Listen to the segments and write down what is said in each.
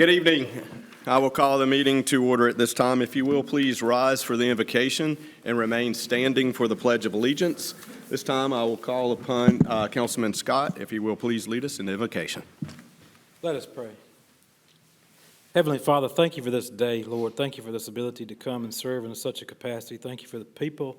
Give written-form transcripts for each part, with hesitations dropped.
Good evening. I will call the meeting to order at this time. If you will, please rise for the invocation and remain standing for the Pledge of Allegiance. This time I will call upon Councilman Scott, if he will please lead us in the invocation. Let us pray. Heavenly Father, thank you for this day, Lord. Thank you for this ability to come and serve in such a capacity. Thank you for the people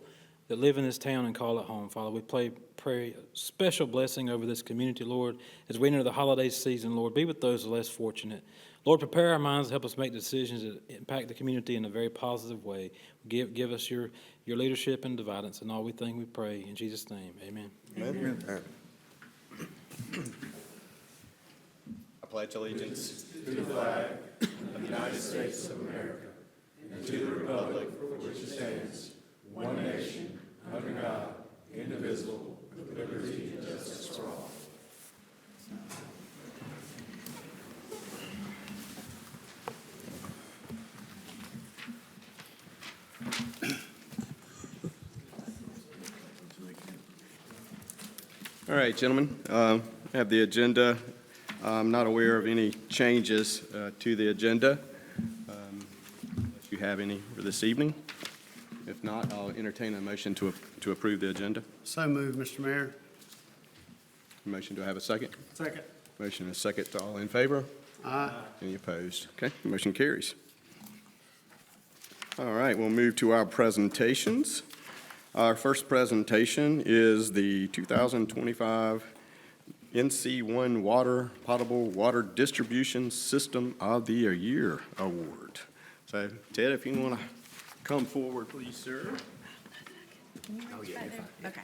that live in this town and call it home, Father. We pray a special blessing over this community, Lord, as we enter the holiday season, Lord. Be with those less fortunate. Lord, prepare our minds, help us make decisions that impact the community in a very positive way. Give us your leadership and guidance in all we think we pray. In Jesus' name, amen. Amen. I pledge allegiance to the flag of the United States of America and to the republic for which it stands, one nation, under God, indivisible, with liberty and justice for all. All right, gentlemen, I have the agenda. I'm not aware of any changes to the agenda. If you have any for this evening. If not, I'll entertain a motion to approve the agenda. So moved, Mr. Mayor. Motion, do I have a second? Second. Motion and a second. All in favor? Aye. Any opposed? Okay, motion carries. All right, we'll move to our presentations. Our first presentation is the 2025 NC1 Potable Water Distribution System of the Year Award. So, Ted, if you want to come forward, please, sir. Oh, yeah, you're fine. Okay.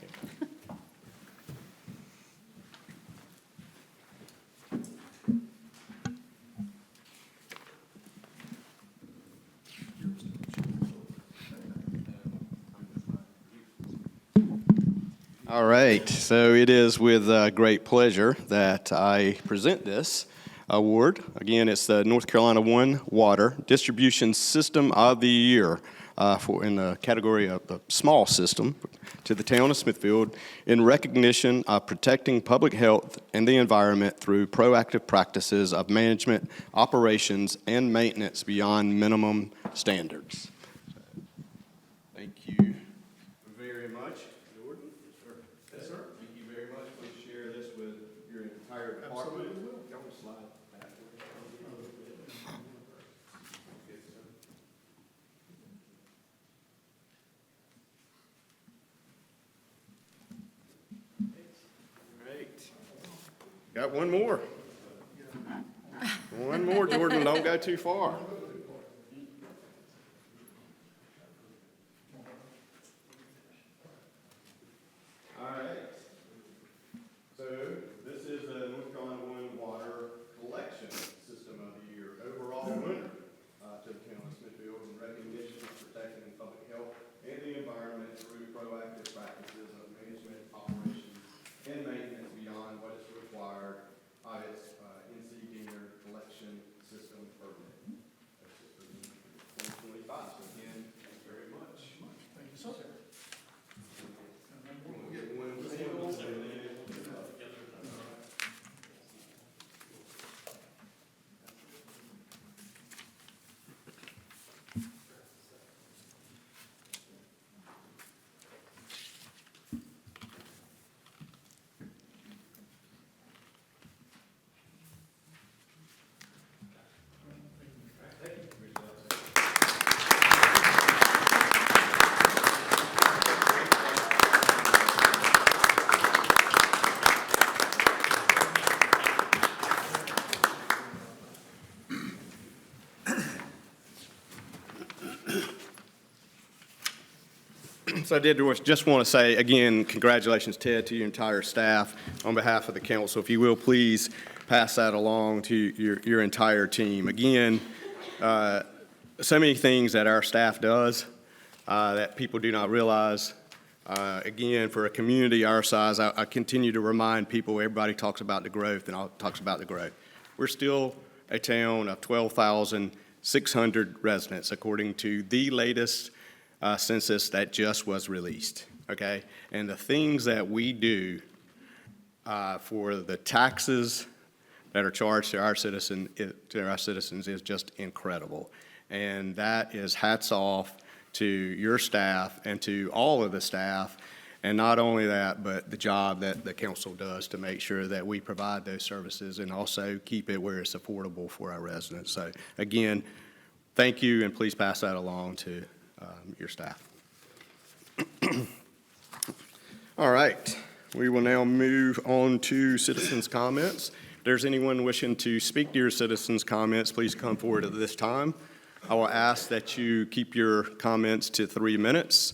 All right, so it is with great pleasure that I present this award. Again, it's the North Carolina One Water Distribution System of the Year in the category of the small system to the town of Smithfield in recognition of protecting public health and the environment through proactive practices of management, operations, and maintenance beyond minimum standards. Thank you very much, Jordan. Yes, sir. Thank you very much. Please share this with your entire department. Absolutely will. Y'all will slide back. Great. Got one more. One more, Jordan. Don't go too far. All right. So this is the North Carolina One Water Collection System of the Year overall winner to the town of Smithfield in recognition of protecting public health and the environment through proactive practices of management, operations, and maintenance beyond what is required by its NC Gainer Collection System permit. That's it for 2025. So again, thank you very much. Thank you, sir. We'll get one of those and then So I did just want to say, again, congratulations, Ted, to your entire staff on behalf of the council. If you will, please pass that along to your entire team. Again, so many things that our staff does that people do not realize. Again, for a community our size, I continue to remind people, everybody talks about the growth, and talks about the growth. We're still a town of 12,600 residents, according to the latest census that just was released, okay? And the things that we do for the taxes that are charged to our citizens is just incredible. And that is hats off to your staff and to all of the staff. And not only that, but the job that the council does to make sure that we provide those services and also keep it where it's affordable for our residents. So again, thank you, and please pass that along to your staff. All right, we will now move on to citizens' comments. If there's anyone wishing to speak to your citizens' comments, please come forward at this time. I will ask that you keep your comments to 3 minutes.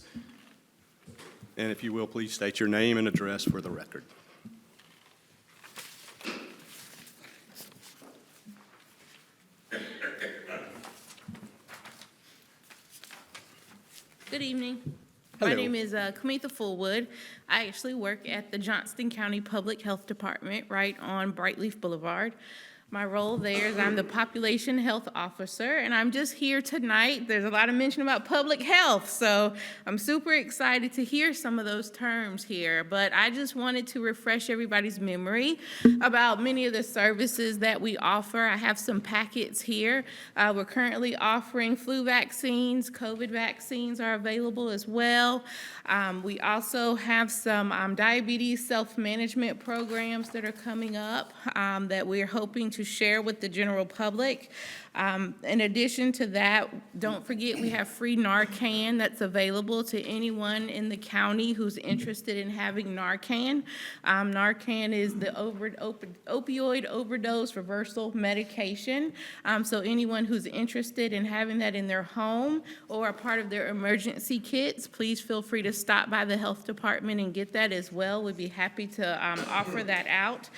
And if you will, please state your name and address for the record. Good evening. Hello. My name is Kamitha Fullwood. I actually work at the Johnston County Public Health Department right on Brightleaf Boulevard. My role there is I'm the Population Health Officer, and I'm just here tonight. There's a lot of mention about public health, so I'm super excited to hear some of those terms here. But I just wanted to refresh everybody's memory about many of the services that we offer. I have some packets here. We're currently offering flu vaccines. COVID vaccines are available as well. We also have some diabetes self-management programs that are coming up that we're hoping to share with the general public. In addition to that, don't forget we have free Narcan that's available to anyone in the county who's interested in having Narcan. Narcan is the opioid overdose reversal medication. So anyone who's interested in having that in their home or a part of their emergency kits, please feel free to stop by the health department and get that as well. We'd be happy to offer that out.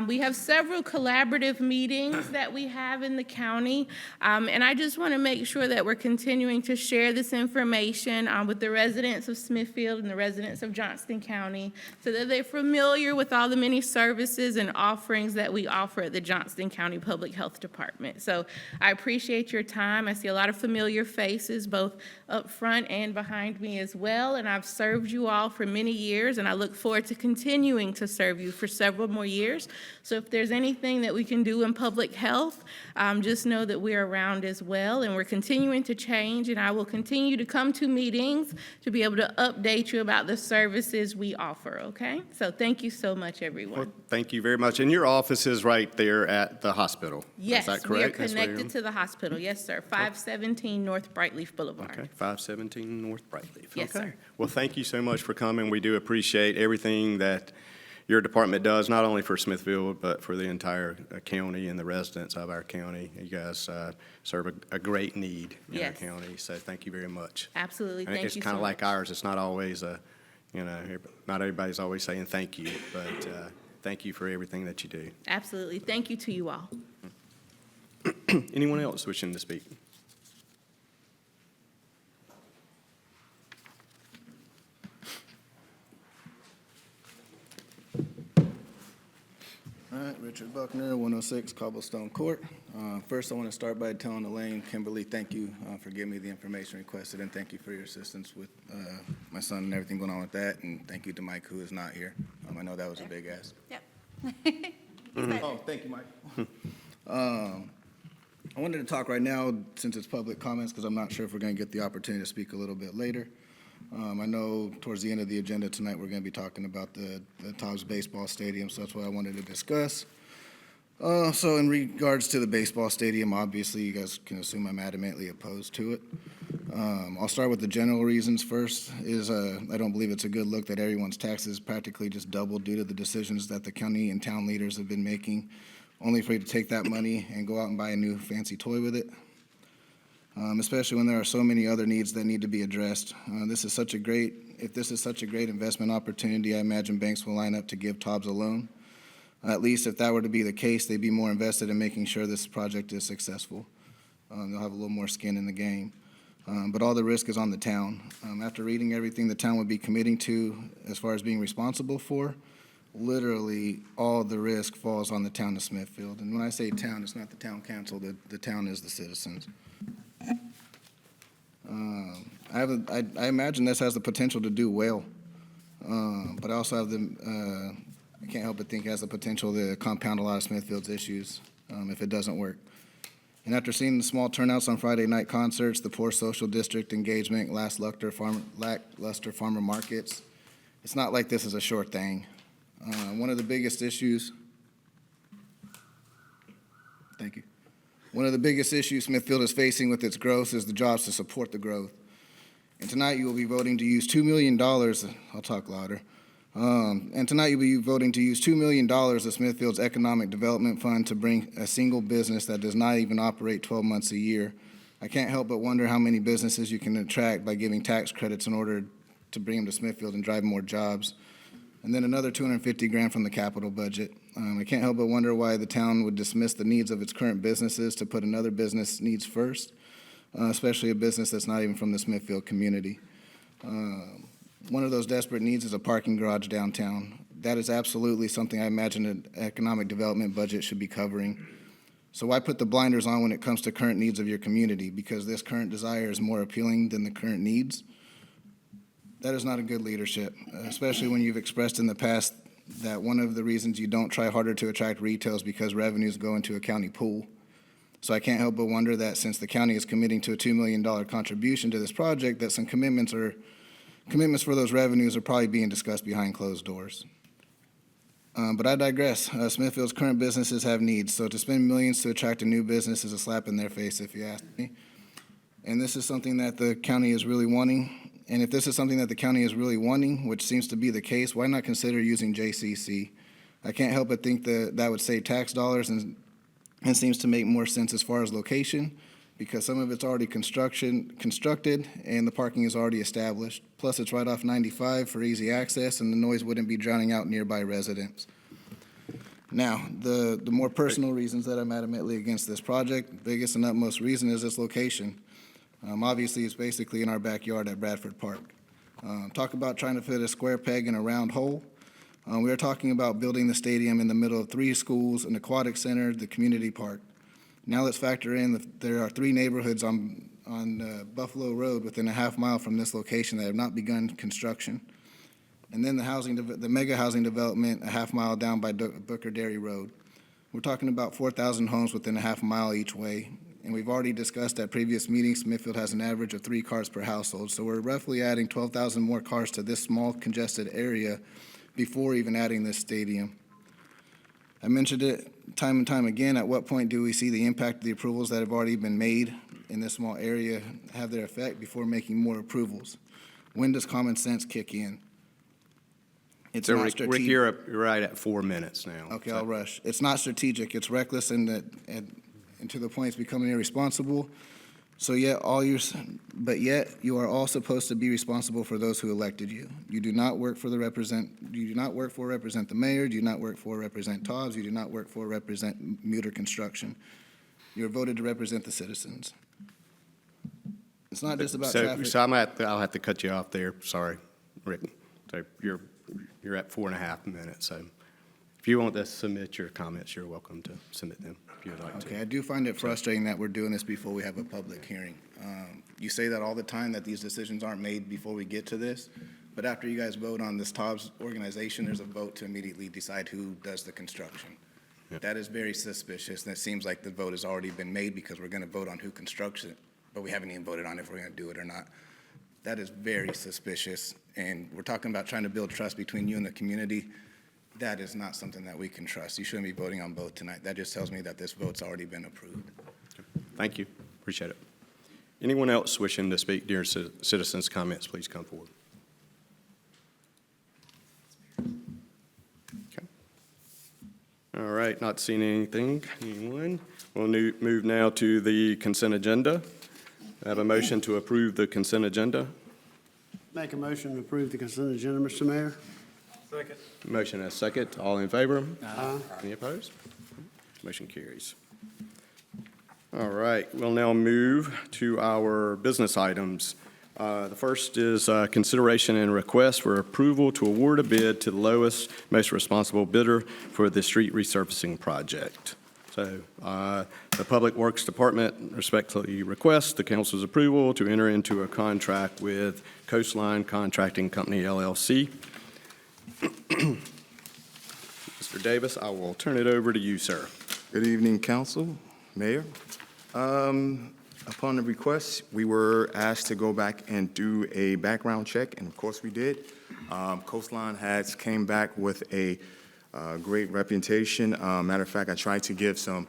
We have several collaborative meetings that we have in the county, and I just want to make sure that we're continuing to share this information with the residents of Smithfield and the residents of Johnston County so that they're familiar with all the many services and offerings that we offer at the Johnston County Public Health Department. So I appreciate your time. I see a lot of familiar faces both up front and behind me as well, and I've served you all for many years, and I look forward to continuing to serve you for several more years. So if there's anything that we can do in public health, just know that we're around as well, and we're continuing to change, and I will continue to come to meetings to be able to update you about the services we offer, okay? So thank you so much, everyone. Well, thank you very much. And your office is right there at the hospital. Yes, Is that we are correct? That's where you're- connected to the hospital. Yes, sir. 517 North Brightleaf Boulevard. Okay, 517 North Brightleaf. Yes, Okay. sir. Well, thank you so much for coming. We do appreciate everything that your department does, not only for Smithfield, but for the entire county and the residents of our county. You guys serve a great need in our Yes. county, so thank you very much. Absolutely. I think Thank it's you kind so of like much. ours. It's not always not everybody's always saying thank you, but thank you for everything that you do. Absolutely. Thank you to you all. Anyone else wishing to speak? All right, Richard Buckner, 106 Cobblestone Court. First, I want to start by telling Elaine, Kimberly, thank you for giving me the information requested, and thank you for your assistance with my son and everything going on with that, and thank you to Mike, who is not here. I know that was a big ask. Yep. Oh, thank you, Mike. I wanted to talk right now, since it's public comments, because I'm not sure if we're going to get the opportunity to speak a little bit later. I know towards the end of the agenda tonight, we're going to be talking about the Tops Baseball Stadium, so that's what I wanted to discuss. So in regards to the baseball stadium, obviously, you guys can assume I'm adamantly opposed to it. I'll start with the general reasons first, is I don't believe it's a good look that everyone's taxes practically just doubled due to the decisions that the county and town leaders have been making, only for you to take that money and go out and buy a new fancy toy with it. Especially when there are so many other needs that need to be addressed. If this is such a great investment opportunity, I imagine banks will line up to give Tobbs a loan. At least if that were to be the case, they'd be more invested in making sure this project is successful. They'll have a little more skin in the game. But all the risk is on the town. After reading everything the town would be committing to as far as being responsible for, literally all the risk falls on the town of Smithfield. And when I say town, it's not the town council, the town is the citizens. I imagine this has the potential to do well, but I also have I can't help but think it has the potential to compound a lot of Smithfield's issues if it doesn't work. And after seeing the small turnouts on Friday night concerts, the poor social district engagement, lackluster farmer markets, it's not like this is a short thing. One of the biggest issues, thank you. One of the biggest issues Smithfield is facing with its growth is the jobs to support the growth. And tonight you will be voting to use $2 million, I'll talk louder. And tonight you'll be voting to use $2 million of Smithfield's Economic Development Fund to bring a single business that does not even operate 12 months a year. I can't help but wonder how many businesses you can attract by giving tax credits in order to bring them to Smithfield and drive more jobs. And then another $250,000 from the capital budget. I can't help but wonder why the town would dismiss the needs of its current businesses to put another business needs first, especially a business that's not even from the Smithfield community. One of those desperate needs is a parking garage downtown. That is absolutely something I imagine an economic development budget should be covering. So why put the blinders on when it comes to current needs of your community? Because this current desire is more appealing than the current needs? That is not a good leadership, especially when you've expressed in the past that one of the reasons you don't try harder to attract retail is because revenues go into a county pool. So I can't help but wonder that since the county is committing to a $2 million contribution to this project, that some commitments for those revenues are probably being discussed behind closed doors. But I digress. Smithfield's current businesses have needs, so to spend millions to attract a new business is a slap in their face, if you ask me. And this is something that the county is really wanting. And if this is something that the county is really wanting, which seems to be the case, why not consider using JCC? I can't help but think that that would save tax dollars and seems to make more sense as far as location, because some of it's already constructed and the parking is already established. Plus, it's right off 95 for easy access, and the noise wouldn't be drowning out nearby residents. Now, the more personal reasons that I'm adamantly against this project, biggest and utmost reason is its location. Obviously, it's basically in our backyard at Bradford Park. Talk about trying to fit a square peg in a round hole. We are talking about building the stadium in the middle of 3 schools, an aquatic center, the community park. Now let's factor in that there are 3 neighborhoods on Buffalo Road within a half mile from this location that have not begun construction. And then the mega housing development a half mile down by Booker Dairy Road. We're talking about 4,000 homes within a half mile each way. And we've already discussed at previous meetings, Smithfield has an average of 3 cars per household. So we're roughly adding 12,000 more cars to this small congested area before even adding this stadium. I mentioned it time and time again, at what point do we see the impact of the approvals that have already been made in this small area have their effect before making more approvals? When does common sense kick in? It's So not Rick, strategic. you're right at 4 minutes now. Okay, So- I'll rush. It's not strategic, it's reckless and to the point it's becoming irresponsible. So yet yet you are all supposed to be responsible for those who elected you. You do not work for represent the mayor, you do not work for represent Tobbs, you do not work for represent Muter Construction. You're voted to represent the citizens. It's not just about traffic. So I'll have to cut you off there, sorry, Rick. So you're at 4.5 minutes, so if you want to submit your comments, you're welcome to submit them if you would like to. Okay, I do find it frustrating that we're doing this before we have a public hearing. You say that all the time, that these decisions aren't made before we get to this, but after you guys vote on this Tobbs organization, there's a vote to immediately decide who does the construction. Yep. That is very suspicious, and it seems like the vote has already been made because we're going to vote on who constructs it, but we haven't even voted on if we're going to do it or not. That is very suspicious, and we're talking about trying to build trust between you and the community. That is not something that we can trust. You shouldn't be voting on both tonight. That just tells me that this vote's already been approved. Thank you, appreciate it. Anyone else wishing to speak during citizens' comments, please come forward. Okay. All right, not seeing anyone. We'll move now to the consent agenda. I have a motion to approve the consent agenda. Make a motion to approve the consent agenda, Mr. Mayor. Second. Motion and a second. All in favor? Aye. Any opposed? Motion carries. All right, we'll now move to our business items. The first is consideration and request for approval to award a bid to the lowest, most responsible bidder for the street resurfacing project. So the Public Works Department respectfully requests the council's approval to enter into a contract with Coastline Contracting Company, LLC. Mr. Davis, I will turn it over to you, sir. Good evening, council, mayor. Upon the request, we were asked to go back and do a background check, and of course we did. Coastline has came back with a great reputation. Matter of fact, I tried to give some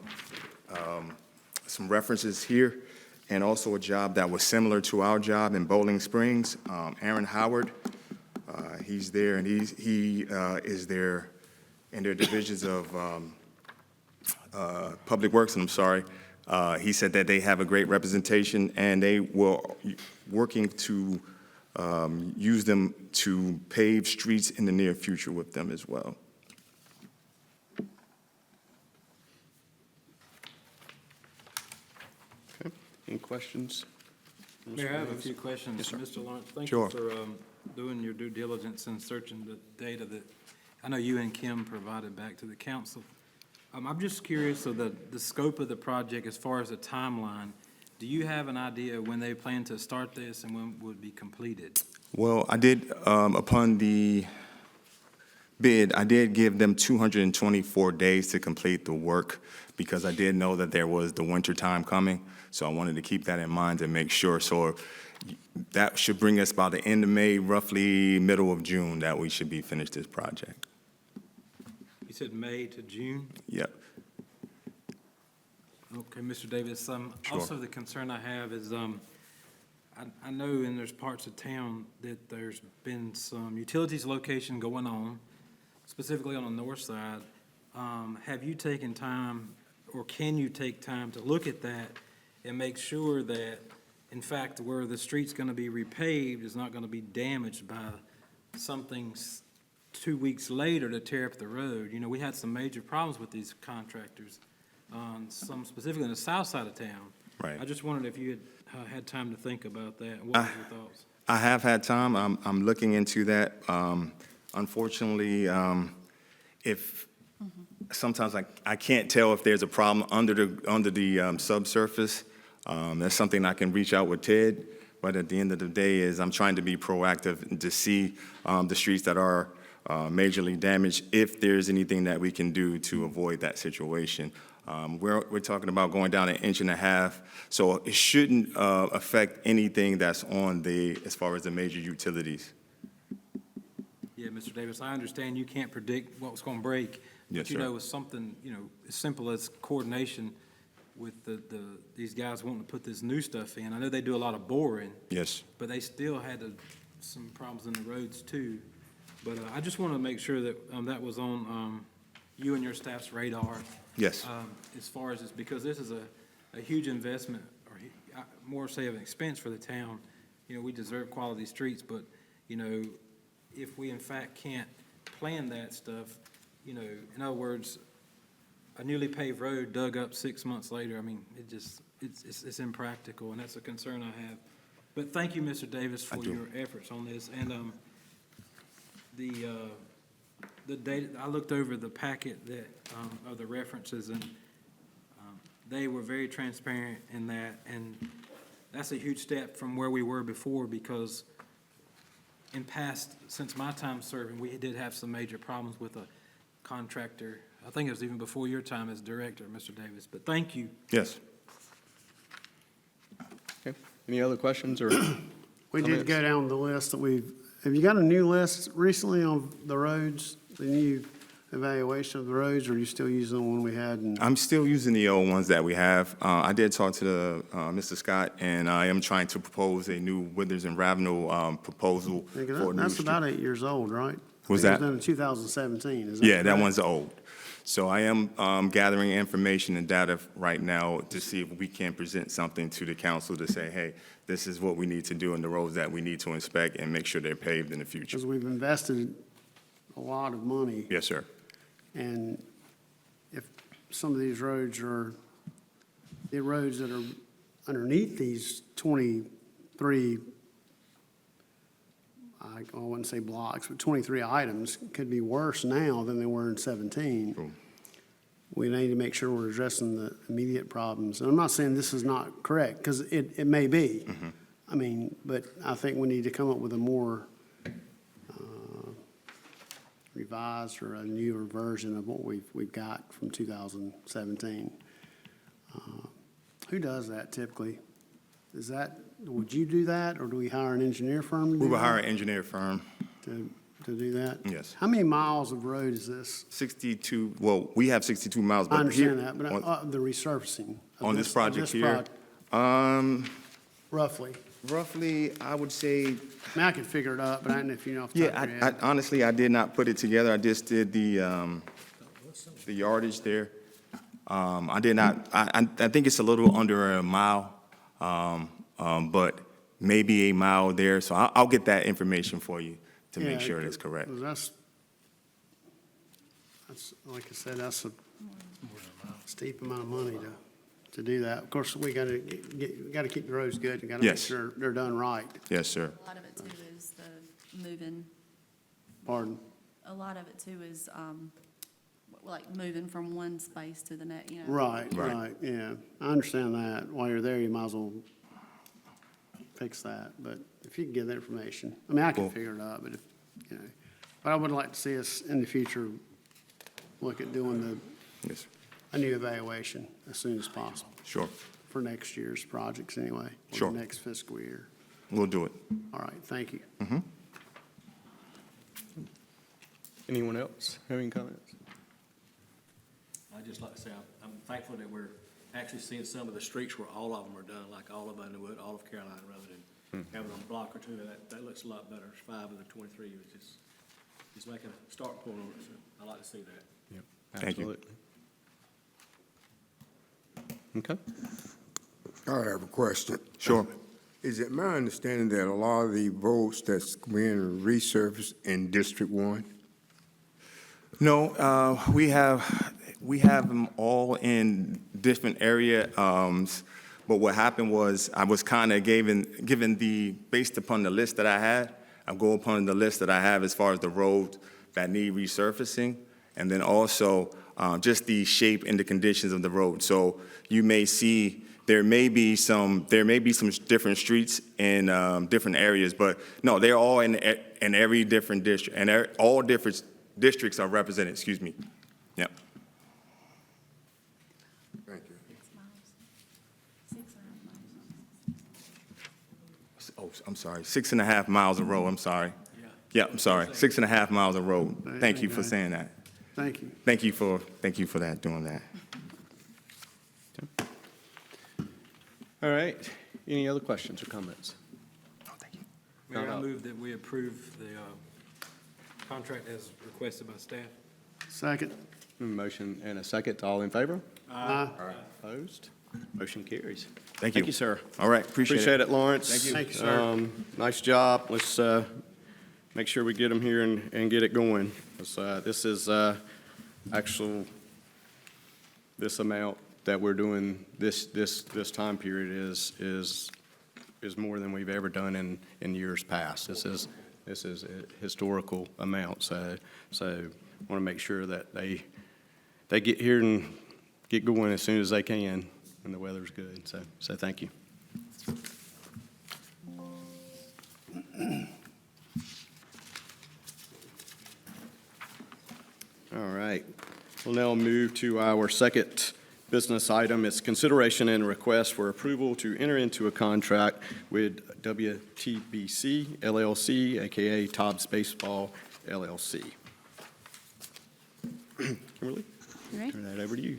references here, and also a job that was similar to our job in Bowling Springs. Aaron Howard, he's there, and he is there in their divisions of Public Works, and I'm sorry. He said that they have a great representation, and they were working to use them to pave streets in the near future with them as well. Okay. Any questions? Mayor, I have a few questions. Yes, sir. Mr. Lawrence, thank Sure. you for doing your due diligence and searching the data that I know you and Kim provided back to the council. I'm just curious of the scope of the project as far as the timeline. Do you have an idea when they plan to start this and when it would be completed? Well, I did, upon the bid, I did give them 224 days to complete the work because I did know that there was the winter time coming. So I wanted to keep that in mind and make sure. So that should bring us by the end of May, roughly middle of June, that we should be finished this project. You said May to June? Yep. Okay, Mr. Davis, Sure. also the concern I have is, I know in there's parts of town that there's been some utilities location going on, specifically on the north side. Have you taken time, or can you take time to look at that and make sure that, in fact, where the street's gonna be repaved is not gonna be damaged by something 2 weeks later to tear up the road? You know, we had some major problems with these contractors, some specifically on the south side of town. Right. I just wondered if you had time to think about that. What were your thoughts? I have had time. I'm looking into that. Unfortunately, if sometimes I can't tell if there's a problem under the subsurface. That's something I can reach out with Ted. But at the end of the day, I'm trying to be proactive and to see the streets that are majorly damaged, if there's anything that we can do to avoid that situation. We're talking about going down 1.5 inches, so it shouldn't affect anything that's on as far as the major utilities. Yeah, Mr. Davis, I understand you can't predict what was going to break. Yes, But, you sir. know, with something, as simple as coordination with these guys wanting to put this new stuff in. I know they do a lot of boring, Yes. but they still had some problems in the roads too. But I just want to make sure that that was on you and your staff's radar. Yes. As far as this, because this is a huge investment, or more say of an expense for the town. We deserve quality streets, but, if we in fact can't plan that stuff, in other words, a newly paved road dug up 6 months later, I mean, it's impractical, and that's a concern I have. But thank you, Mr. Davis, for do. your efforts on this. And the data, I looked over the packet that, of the references, and they were very transparent in that, and that's a huge step from where we were before, because in past, since my time serving, we did have some major problems with a contractor. I think it was even before your time as director, Mr. Davis, but thank you. Yes. Okay. Any other questions or? We did comments? go down the list that have you got a new list recently on the roads, the new evaluation of the roads, or are you still using the one we had? I'm still using the old ones that we have. I did talk to Mr. Scott, and I am trying to propose a new Withers and Ravenel proposal for a new That's street. about 8 years old, right? Was I that? think It was done in 2017, is that Yeah, that correct? one's old. So I am gathering information and data right now to see if we can present something to the council to say, hey, this is what we need to do in the roads that we need to inspect and make sure they're paved in the future. Because we've invested a lot of money. Yes, sir. And if some of these roads are, the roads that are underneath these 23, I wouldn't say blocks, but 23 items could be worse now than they were in 17. True. We need to make sure we're addressing the immediate problems. And I'm not saying this is not correct, because it may be. I mean, but I think we need to come up with a more revised or a newer version of what we've got from 2017. Who does that typically? Would you do that, or do we hire an engineer firm to do that? We will hire an engineer firm, To do that? Yes. How many miles of road is this? 62, well, we have 62 miles, I but here. understand that, but on- the resurfacing. of On this project of this here, Roughly. roughly, I would say, I mean, I could figure it out, but I don't know if you know off the yeah, top of your I head. honestly, I did not put it together. I just did the yardage there. I did not, I think it's a little under a mile, but maybe a mile there. So I'll get that information for you to make Yeah, sure it's correct. 'cause that's, like I said, that's a steep amount of money to do that. Of course, we gotta keep the roads good, you gotta make Yes. sure they're done right. Yes, sir. A lot of it too is the moving, Pardon? a lot of it too is, like moving from one space to the next, you know. Right, Right. right, yeah. I understand that. While you're there, you might as well fix that, but if you can get that information. I mean, I can Well- figure it out, but if, you know, but I would like to see us in the future look at doing Yes, a new evaluation as soon as possible sure. for next year's projects anyway. Or Sure. the next fiscal year. We'll do it. All right, thank you. Anyone else have any comments? I'd just like to say, I'm thankful that we're actually seeing some of the streets where all of them are done, like all of Underwood, all of Carolina Road, and having a block or two, that looks a lot better. It's 5 of the 23, which is making a start point on it, so I like to see that. Yep. Thank you. Absolutely. Okay. I have a question. Sure. Is it my understanding that a lot of the roads that's being resurfaced in District 1? No, we have them all in different area. But what happened was I was kind of given based upon the list that I had, I go upon the list that I have as far as the roads that need resurfacing, and then also just the shape and the conditions of the road. So you may see there may be some different streets in different areas, but no, they're all in every different district, and all different districts are represented. Excuse me. Yep. Thank you. 6.5 miles. Oh, I'm sorry. 6.5 miles of road. I'm sorry. Yeah, I'm sorry. 6.5 miles of road. Thank you for saying that. Thank you. Thank you for that, doing that. All right. Any other questions or comments? Oh, thank you. Mayor, I move that we approve the contract as requested by staff. Second. Motion and a second. All in favor? Aye. Opposed? Motion carries. Thank you. Thank you, sir. All right, appreciate it. Lawrence. Thank you. Thank you, sir. Nice job. Let's make sure we get them here and get it going. This is this amount that we're doing this time period is more than we've ever done in years past. This is a historical amount. So want to make sure that they get here and get going as soon as they can when the weather's good. So thank you. All right. We'll now move to our second business item. It's consideration and request for approval to enter into a contract with WTBC LLC, AKA Tobbs Baseball LLC. Kimberly, All right. turn that over to you.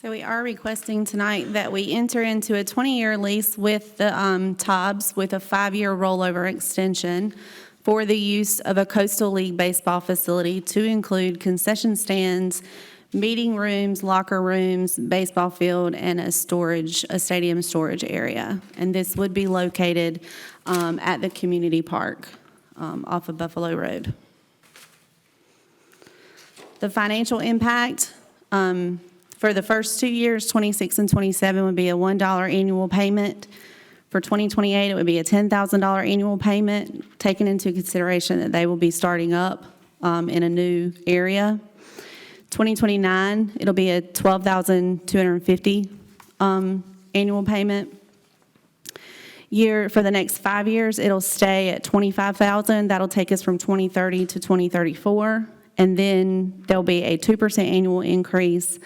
So we are requesting tonight that we enter into a 20-year lease with the Tobbs with a 5-year rollover extension for the use of a Coastal League baseball facility to include concession stands, meeting rooms, locker rooms, baseball field, and a stadium storage area. And this would be located at the community park off of Buffalo Road. The financial impact for the first 2 years, 26 and 27, would be a $1 annual payment. For 2028, it would be a $10,000 annual payment, taking into consideration that they will be starting up in a new area. 2029, it'll be a $12,250 annual payment. for the next 5 years, it'll stay at $25,000. That'll take us from 2030 to 2034. And then there'll be a 2% annual increase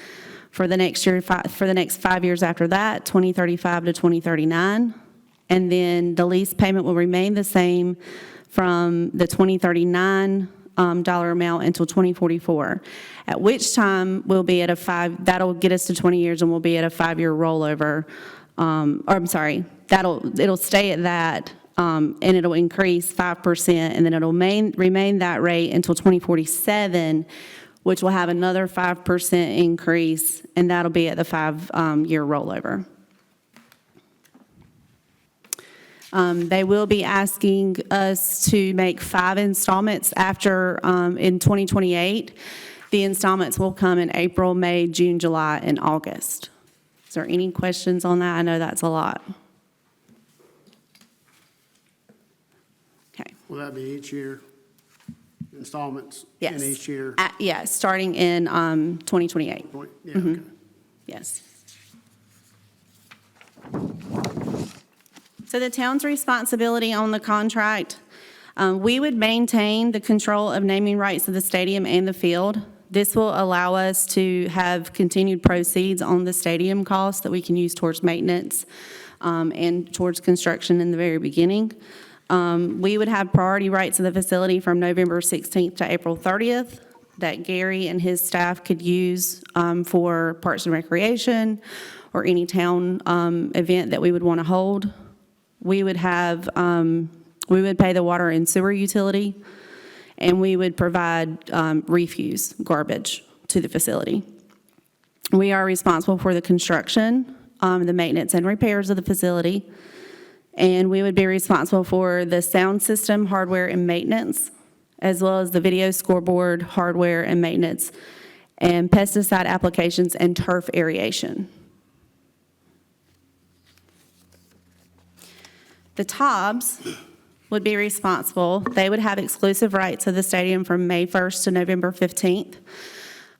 for the next year, for the next 5 years after that, 2035 to 2039. And then the lease payment will remain the same from the 2039 dollar amount until 2044, at which time we'll be at that'll get us to 20 years, and we'll be at a 5-year rollover. It'll stay at that, and it'll increase 5%, and then it'll remain that rate until 2047, which will have another 5% increase, and that'll be at the 5-year rollover. They will be asking us to make 5 installments after, in 2028. The installments will come in April, May, June, July, and August. Is there any questions on that? I know that's a lot. Okay. Will that be each year? Installments? Yes. In each year? Yes, starting in 2028. Yeah, okay. Yes. So the town's responsibility on the contract, we would maintain the control of naming rights of the stadium and the field. This will allow us to have continued proceeds on the stadium costs that we can use towards maintenance and towards construction in the very beginning. We would have priority rights of the facility from November 16th to April 30th that Gary and his staff could use for Parks and Recreation or any town event that we would want to hold. We would have, we would pay the water and sewer utility, and we would provide refuse, garbage to the facility. We are responsible for the construction, the maintenance and repairs of the facility, and we would be responsible for the sound system, hardware, and maintenance, as well as the video scoreboard, hardware, and maintenance, and pesticide applications and turf aeration. The Tobbs would be responsible. They would have exclusive rights of the stadium from May 1st to November 15th.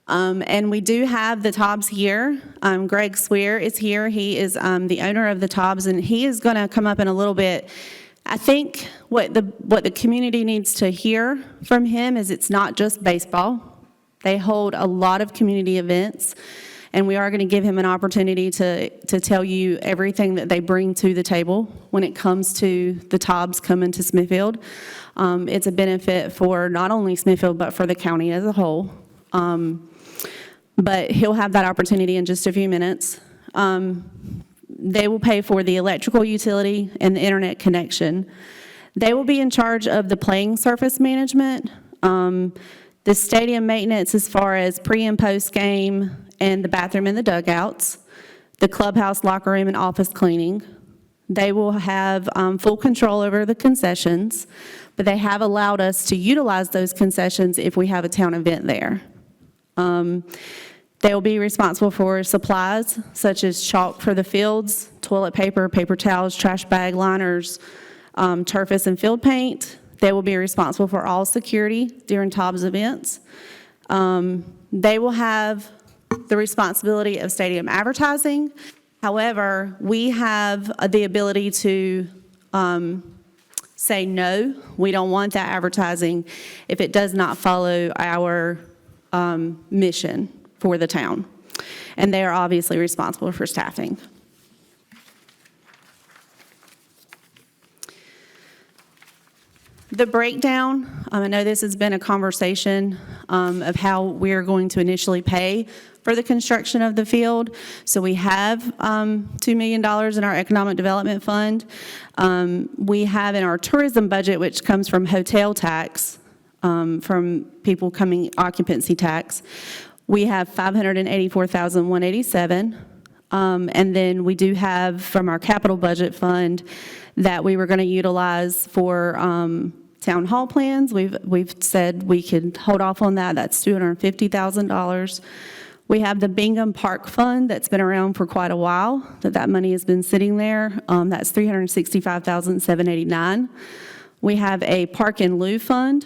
And we do have the Tobbs here. Greg Swear is here. He is the owner of the Tobbs, and he is going to come up in a little bit. I think what the community needs to hear from him is it's not just baseball. They hold a lot of community events, and we are going to give him an opportunity to tell you everything that they bring to the table when it comes to the Tobbs coming to Smithfield. It's a benefit for not only Smithfield, but for the county as a whole. But he'll have that opportunity in just a few minutes. They will pay for the electrical utility and the internet connection. They will be in charge of the playing surface management, the stadium maintenance as far as pre and post game, and the bathroom and the dugouts, the clubhouse, locker room, and office cleaning. They will have full control over the concessions, but they have allowed us to utilize those concessions if we have a town event there. They will be responsible for supplies such as chalk for the fields, toilet paper, paper towels, trash bag liners, turfus and field paint. They will be responsible for all security during Tobbs events. They will have the responsibility of stadium advertising. However, we have the ability to say no, we don't want that advertising if it does not follow our mission for the town. And they are obviously responsible for staffing. The breakdown, I know this has been a conversation of how we're going to initially pay for the construction of the field. So we have $2 million in our economic development fund. We have in our tourism budget, which comes from hotel tax, from people coming, occupancy tax, we have $584,187. And then we do have from our capital budget fund that we were going to utilize for town hall plans. We've said we could hold off on that. That's $250,000. We have the Bingham Park Fund that's been around for quite a while, that money has been sitting there. That's $365,789. We have a Park and Lieu Fund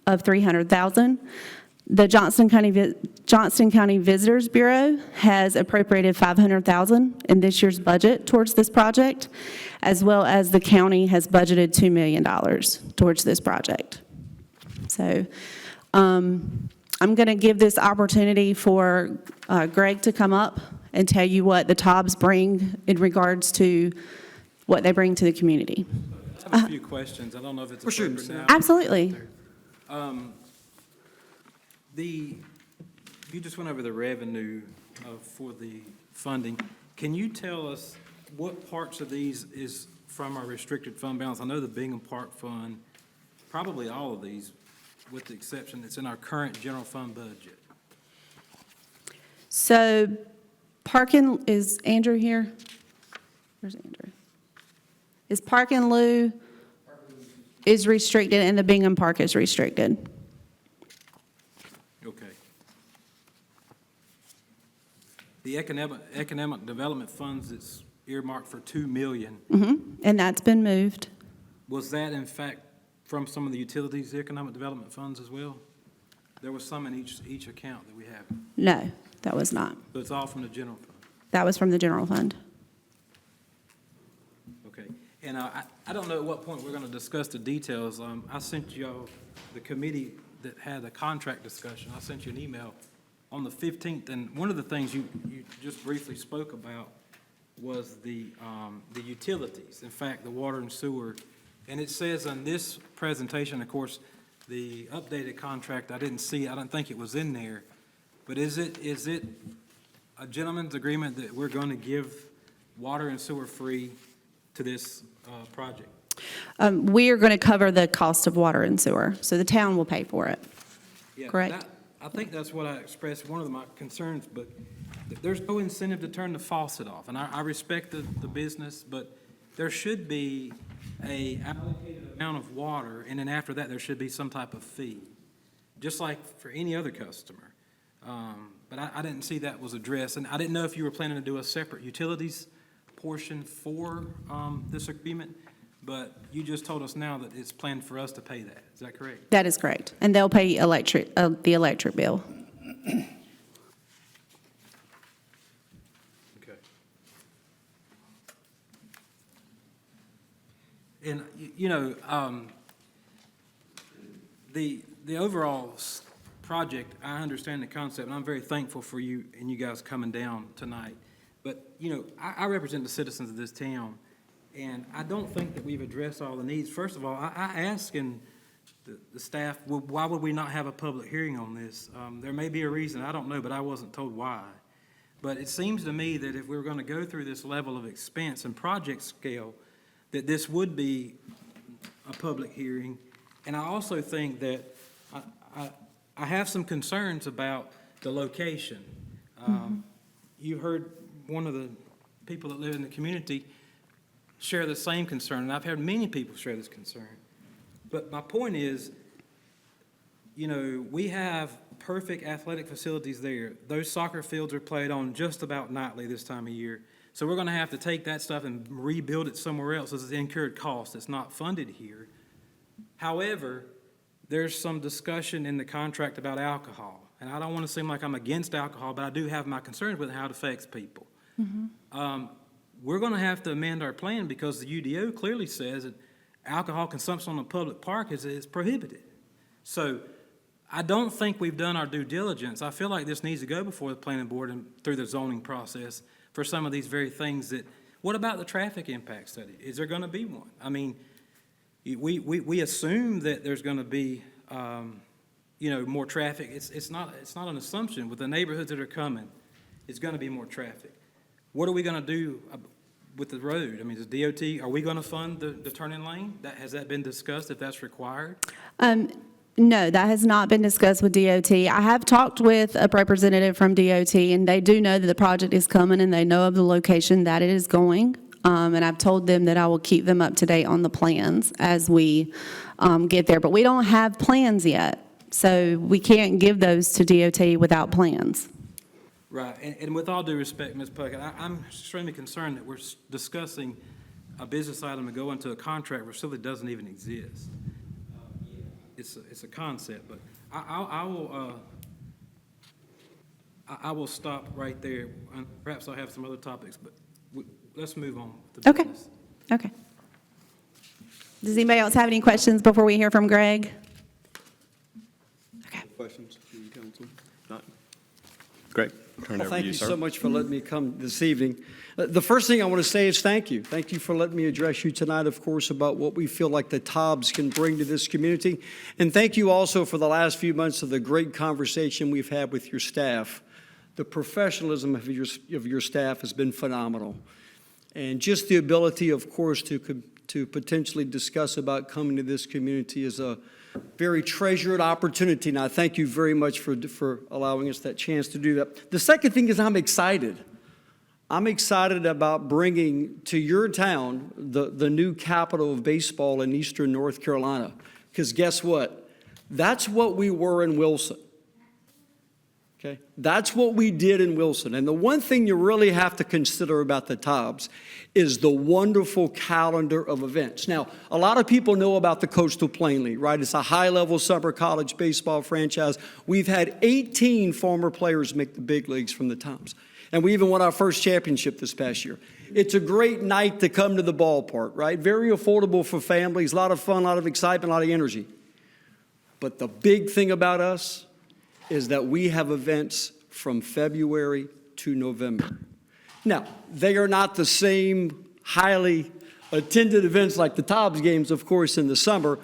of $300,000. The Johnston County Visitors Bureau has appropriated $500,000 in this year's budget towards this project, as well as the county has budgeted $2 million towards this project. So I'm going to give this opportunity for Greg to come up and tell you what the TOBs bring in regards to what they bring to the community. I have a few questions. I don't know if it's appropriate now. Absolutely. You just went over the revenue for the funding. Can you tell us what parts of these is from our restricted fund balance? I know the Bingham Park Fund, probably all of these, with the exception that's in our current general fund budget. So parking, is Andrew here? Where's Andrew? Is Park and Lou is restricted and the Bingham Park is restricted? Okay. The economic development funds that's earmarked for $2 million, And that's been moved. was that in fact from some of the utilities economic development funds as well? There was some in each account that we have. No, that was not. So it's all from the general fund. That was from the general fund. Okay. And I don't know at what point we're going to discuss the details. I sent y'all, the committee that had a contract discussion, I sent you an email on the 15th, and one of the things you just briefly spoke about was the utilities, in fact, the water and sewer. And it says on this presentation, of course, the updated contract, I didn't see, I don't think it was in there, but is it a gentleman's agreement that we're going to give water and sewer free to this project? We are going to cover the cost of water and sewer, so the town will pay for it. Yeah, Correct. I think that's what I expressed, one of my concerns, but there's no incentive to turn the faucet off. And I respect the business, but there should be a allocated amount of water, and then after that, there should be some type of fee, just like for any other customer. But I didn't see that was addressed, and I didn't know if you were planning to do a separate utilities portion for this agreement, but you just told us now that it's planned for us to pay that. Is that correct? That is correct. And they'll pay the electric bill. Okay. And, you know, the overall project, I understand the concept, and I'm very thankful for you and you guys coming down tonight. But, you know, I represent the citizens of this town, and I don't think that we've addressed all the needs. First of all, I asked the staff, well, why would we not have a public hearing on this? There may be a reason, I don't know, but I wasn't told why. But it seems to me that if we were going to go through this level of expense and project scale, that this would be a public hearing. And I also think that I have some concerns about the location. You heard one of the people that live in the community share the same concern, and I've heard many people share this concern. But my point is, you know, we have perfect athletic facilities there. Those soccer fields are played on just about nightly this time of year. So we're going to have to take that stuff and rebuild it somewhere else as an incurred cost that's not funded here. However, there's some discussion in the contract about alcohol. And I don't want to seem like I'm against alcohol, but I do have my concerns with how it affects people. We're going to have to amend our plan because the UDO clearly says that alcohol consumption on a public park is prohibited. So I don't think we've done our due diligence. I feel like this needs to go before the planning board and through the zoning process for some of these very things that, what about the traffic impact study? Is there going to be one? I mean, we assume that there's going to be, you know, more traffic. It's not an assumption. With the neighborhoods that are coming, it's going to be more traffic. What are we going to do with the road? I mean, is DOT, are we going to fund the turning lane? Has that been discussed, if that's required? No, that has not been discussed with DOT. I have talked with a representative from DOT, and they do know that the project is coming, and they know of the location that it is going. And I've told them that I will keep them up to date on the plans as we get there. But we don't have plans yet, so we can't give those to DOT without plans. Right, and with all due respect, Ms. Puckett, I'm extremely concerned that we're discussing a business item to go into a contract which really doesn't even exist. It's a concept, but I will I will stop right there. And perhaps I'll have some other topics, but let's move on to Okay. business. Okay. Does anybody else have any questions before we hear from Greg? Okay. Questions from the council? Not? Great. Turn it Well, over to thank you, you sir. so much for letting me come this evening. The first thing I want to say is thank you. Thank you for letting me address you tonight, of course, about what we feel like the TOBS can bring to this community. And thank you also for the last few months of the great conversation we've had with your staff. The professionalism of your staff has been phenomenal. And just the ability, of course, to potentially discuss about coming to this community is a very treasured opportunity, and I thank you very much for allowing us that chance to do that. The second thing is I'm excited. I'm excited about bringing to your town the new capital of baseball in eastern North Carolina, because guess what? That's what we were in Wilson. Okay? That's what we did in Wilson. And the one thing you really have to consider about the TOBS is the wonderful calendar of events. Now, a lot of people know about the Coastal Plain League, right? It's a high-level summer college baseball franchise. We've had 18 former players make the big leagues from the TOBS. And we even won our first championship this past year. It's a great night to come to the ballpark, right? Very affordable for families, a lot of fun, a lot of excitement, a lot of energy. But the big thing about us is that we have events from February to November. Now, they are not the same highly attended events like the TOBS games, of course, in the summer,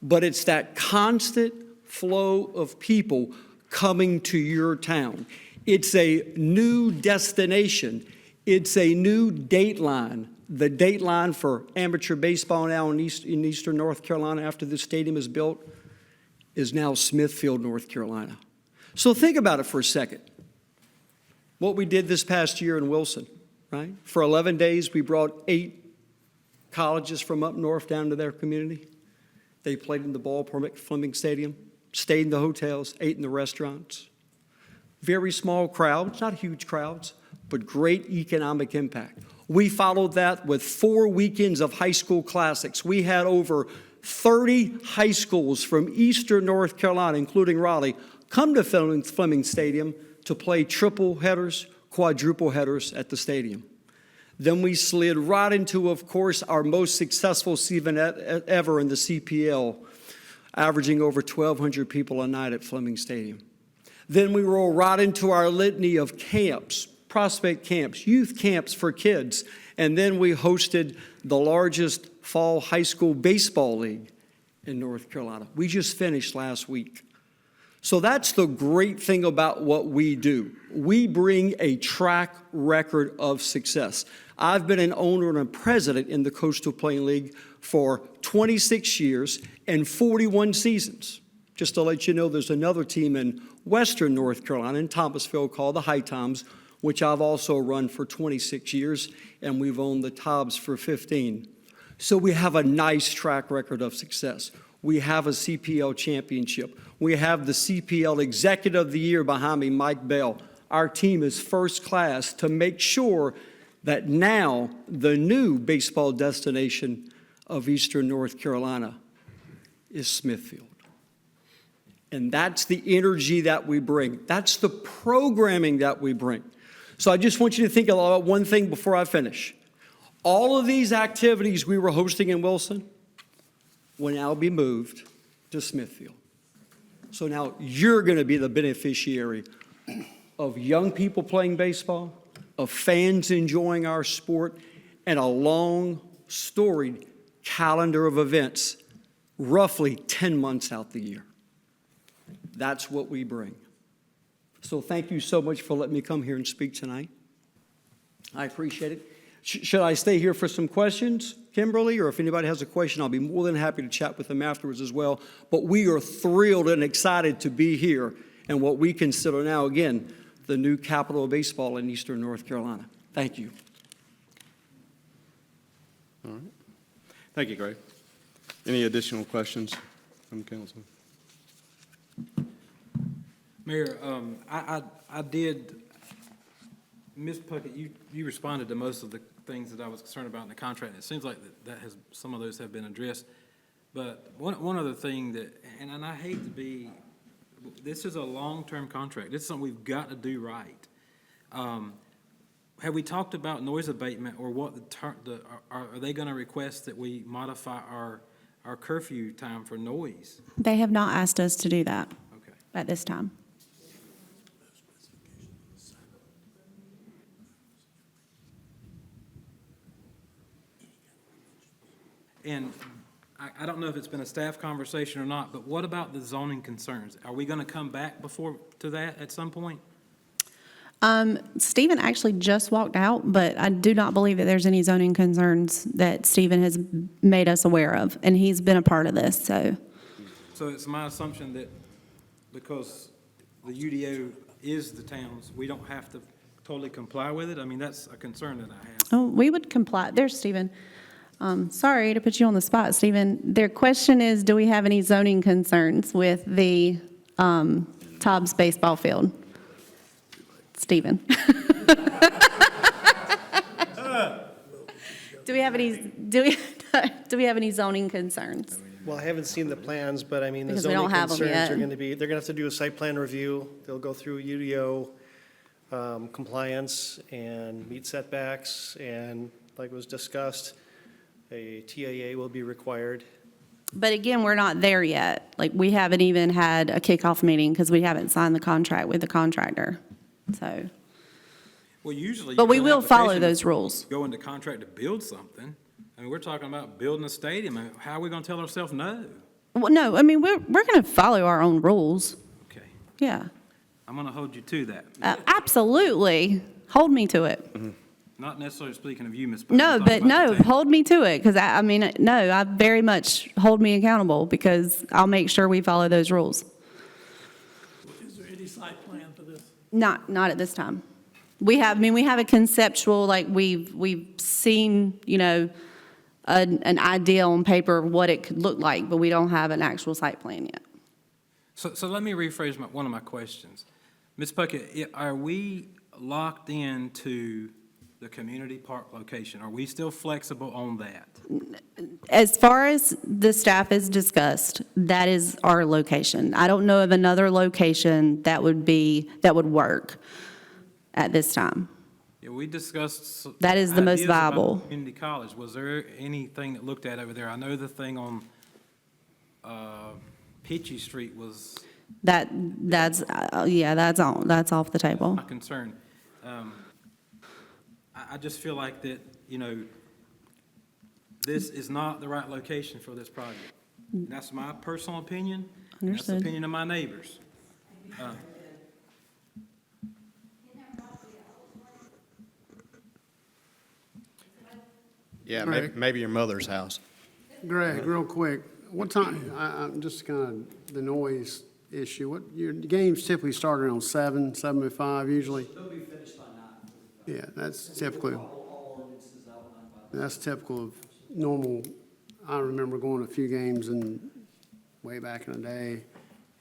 but it's that constant flow of people coming to your town. It's a new destination. It's a new dateline. The dateline for amateur baseball now in eastern North Carolina after the stadium is built is now Smithfield, North Carolina. So think about it for a second. What we did this past year in Wilson, right? For 11 days, we brought 8 colleges from up north down to their community. They played in the ballpark at Fleming Stadium, stayed in the hotels, ate in the restaurants. Very small crowds, not huge crowds, but great economic impact. We followed that with 4 weekends of high school classics. We had over 30 high schools from eastern North Carolina, including Raleigh, come to Fleming Stadium to play triple headers, quadruple headers at the stadium. Then we slid right into, of course, our most successful season ever in the CPL, averaging over 1,200 people a night at Fleming Stadium. Then we roll right into our litany of camps, prospect camps, youth camps for kids, and then we hosted the largest fall high school baseball league in North Carolina. We just finished last week. So that's the great thing about what we do. We bring a track record of success. I've been an owner and a president in the Coastal Plain League for 26 years and 41 seasons. Just to let you know, there's another team in western North Carolina in Thomasville called the High Toms, which I've also run for 26 years, and we've owned the TOBS for 15. So we have a nice track record of success. We have a CPL championship. We have the CPL Executive of the Year behind me, Mike Bell. Our team is first class to make sure that now the new baseball destination of eastern North Carolina is Smithfield. And that's the energy that we bring. That's the programming that we bring. So I just want you to think about one thing before I finish. All of these activities we were hosting in Wilson will now be moved to Smithfield. So now you're going to be the beneficiary of young people playing baseball, of fans enjoying our sport, and a long, storied calendar of events, roughly 10 months out the year. That's what we bring. So thank you so much for letting me come here and speak tonight. I appreciate it. Should I stay here for some questions, Kimberly? Or if anybody has a question, I'll be more than happy to chat with them afterwards as well. But we are thrilled and excited to be here in what we consider now, again, the new capital of baseball in eastern North Carolina. Thank you. All right. Thank you, Greg. Any additional questions from council? Mayor, I did, Ms. Puckett, you responded to most of the things that I was concerned about in the contract, and it seems like some of those have been addressed. But one other thing that, and I hate to be this is a long-term contract. This is something we've got to do right. Have we talked about noise abatement, or what are they going to request that we modify our curfew time for noise? They have not asked us to do that Okay. at this time. And I don't know if it's been a staff conversation or not, but what about the zoning concerns? Are we going to come back to that at some point? Stephen actually just walked out, but I do not believe that there's any zoning concerns that Stephen has made us aware of, and he's been a part of this, so. So it's my assumption that because the UDO is the town's, we don't have to totally comply with it? I mean, that's a concern that I have. Oh, we would comply. There's Stephen. Sorry to put you on the spot, Stephen. Their question is, do we have any zoning concerns with the Tobbs baseball field? Stephen. Do we have any zoning concerns? Well, I haven't seen the plans, but I mean, the Because we zoning don't have them concerns yet. are going to be, they're going to have to do a site plan review. They'll go through UDO compliance and meet setbacks, and like was discussed, a TAA will be required. But again, we're not there yet. Like, we haven't even had a kickoff meeting because we haven't signed the contract with the contractor, so. Well, usually. But you we get an will follow application those rules. to Go into contract to build something. I mean, we're talking about building a stadium. How are we going to tell ourselves no? Well, no, I mean, we're going to follow our own rules. Okay, Yeah, I'm going to hold you to that. absolutely. Hold me to it. Not necessarily speaking of you, Ms. Putnam, No, I'm talking but about no, the town. hold me to it, because I mean, no, I very much hold me accountable, because I'll make sure we follow those rules. Is there any site plan for this? Not at this time. We have a conceptual, like, we've seen, an idea on paper of what it could look like, but we don't have an actual site plan yet. So let me rephrase one of my questions. Ms. Puckett, are we locked into the community park location? Are we still flexible on that? As far as the staff has discussed, that is our location. I don't know of another location that would work at this time. Yeah, we discussed. That is the most ideas about viable. Community college. Was there anything that looked at over there? I know the thing on Peachy Street was That's off the table. my concern. I just feel like that, this is not the right location for this project. That's my personal opinion. And that's the Understood. opinion of my neighbors. Yeah, Right. maybe your mother's house. Greg, real quick, what time, I'm just kind of the noise issue, what, your games typically start around 7:05 usually? They'll be finished by 9. Yeah, that's typically, All ordinances outlined by that's typical of normal. I remember going to a few games way back in the day,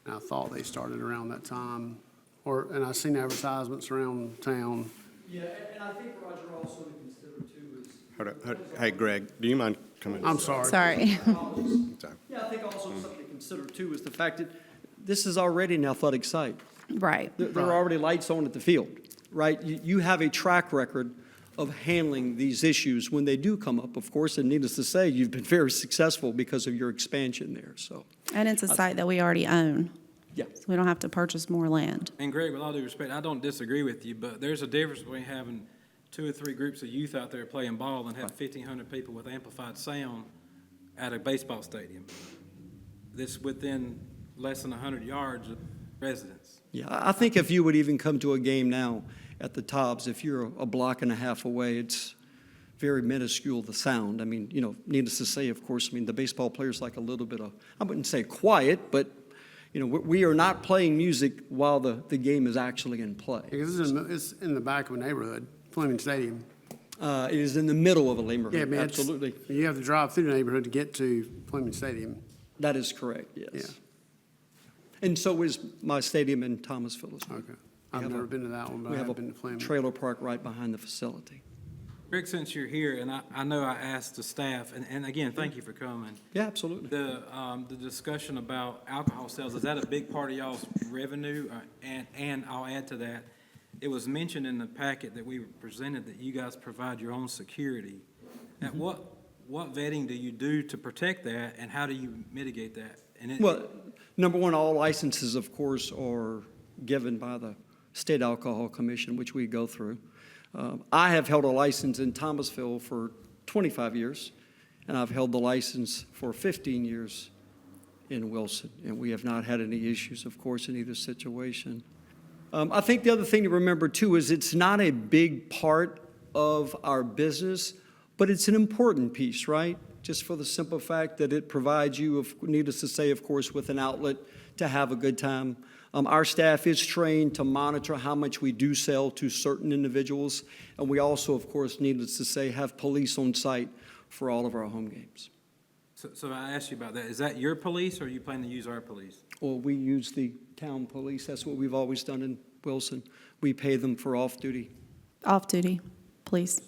and I thought they started around that time. And I've seen advertisements around town. Yeah, and I think, Roger, also to consider too is. Hold on. Hey, Greg, do you mind coming? I'm sorry. Sorry. Sorry. Yeah, I think also something to consider too is the fact that this is already an athletic site. Right. There are already lights on at the field, right? You have a track record of handling these issues when they do come up, of course, and needless to say, you've been very successful because of your expansion there, so. And it's a site that we already own. Yeah. So we don't have to purchase more land. And Greg, with all due respect, I don't disagree with you, but there's a difference between having 2 or 3 groups of youth out there playing ball and have 1,500 people with amplified sound at a baseball stadium. This within less than 100 yards of residents. Yeah, I think if you would even come to a game now at the Tobbs, if you're a block and a half away, it's very minuscule, the sound. I mean, needless to say, of course, the baseball players like a little bit of, I wouldn't say quiet, but, we are not playing music while the game is actually in play. Because it's in the back of a neighborhood, Fleming Stadium. It is in the middle of a Yeah, neighborhood, I mean, it's- absolutely. You have to drive through the neighborhood to get to Fleming Stadium. That is correct, yes. Yeah. And so is my stadium in Thomasville as well. Okay. We I've have never a- been to that one, but I We have have been to a Fleming. trailer park right behind the facility. Greg, since you're here, and I know I asked the staff, and again, thank you for coming. Yeah, absolutely. The discussion about alcohol sales, is that a big part of y'all's revenue? And I'll add to that, it was mentioned in the packet that we presented that you guys provide your own security. Now, what vetting do you do to protect that, and how do you mitigate that? Well, number one, all licenses, of course, are given by the State Alcohol Commission, which we go through. I have held a license in Thomasville for 25 years, and I've held the license for 15 years in Wilson, and we have not had any issues, of course, in either situation. I think the other thing to remember, too, is it's not a big part of our business, but it's an important piece, right? Just for the simple fact that it provides you, needless to say, of course, with an outlet to have a good time. Our staff is trained to monitor how much we do sell to certain individuals, and we also, of course, needless to say, have police on site for all of our home games. So I asked you about that. Is that your police, or are you planning to use our police? Well, we use the town police. That's what we've always done in Wilson. We pay them for off-duty Off-duty, please.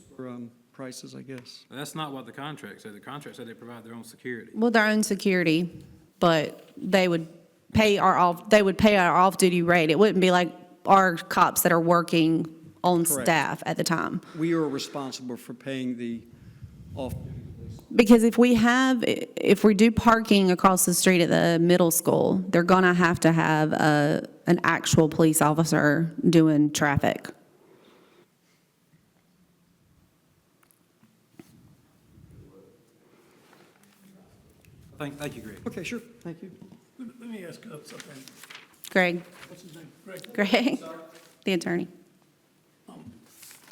prices, I guess. That's not what the contract said. The contract said they provide their own security. Well, their own security, but they would pay our off-duty rate. It wouldn't be like our cops that are working on Correct. staff at the time. We are responsible for paying the off-duty. Because if we do parking across the street at the middle school, they're gonna have to have an actual police officer doing traffic. Thank you, Greg. Okay, sure, thank you. Let me ask something. Greg, What's his name? Greg? Greg, the attorney.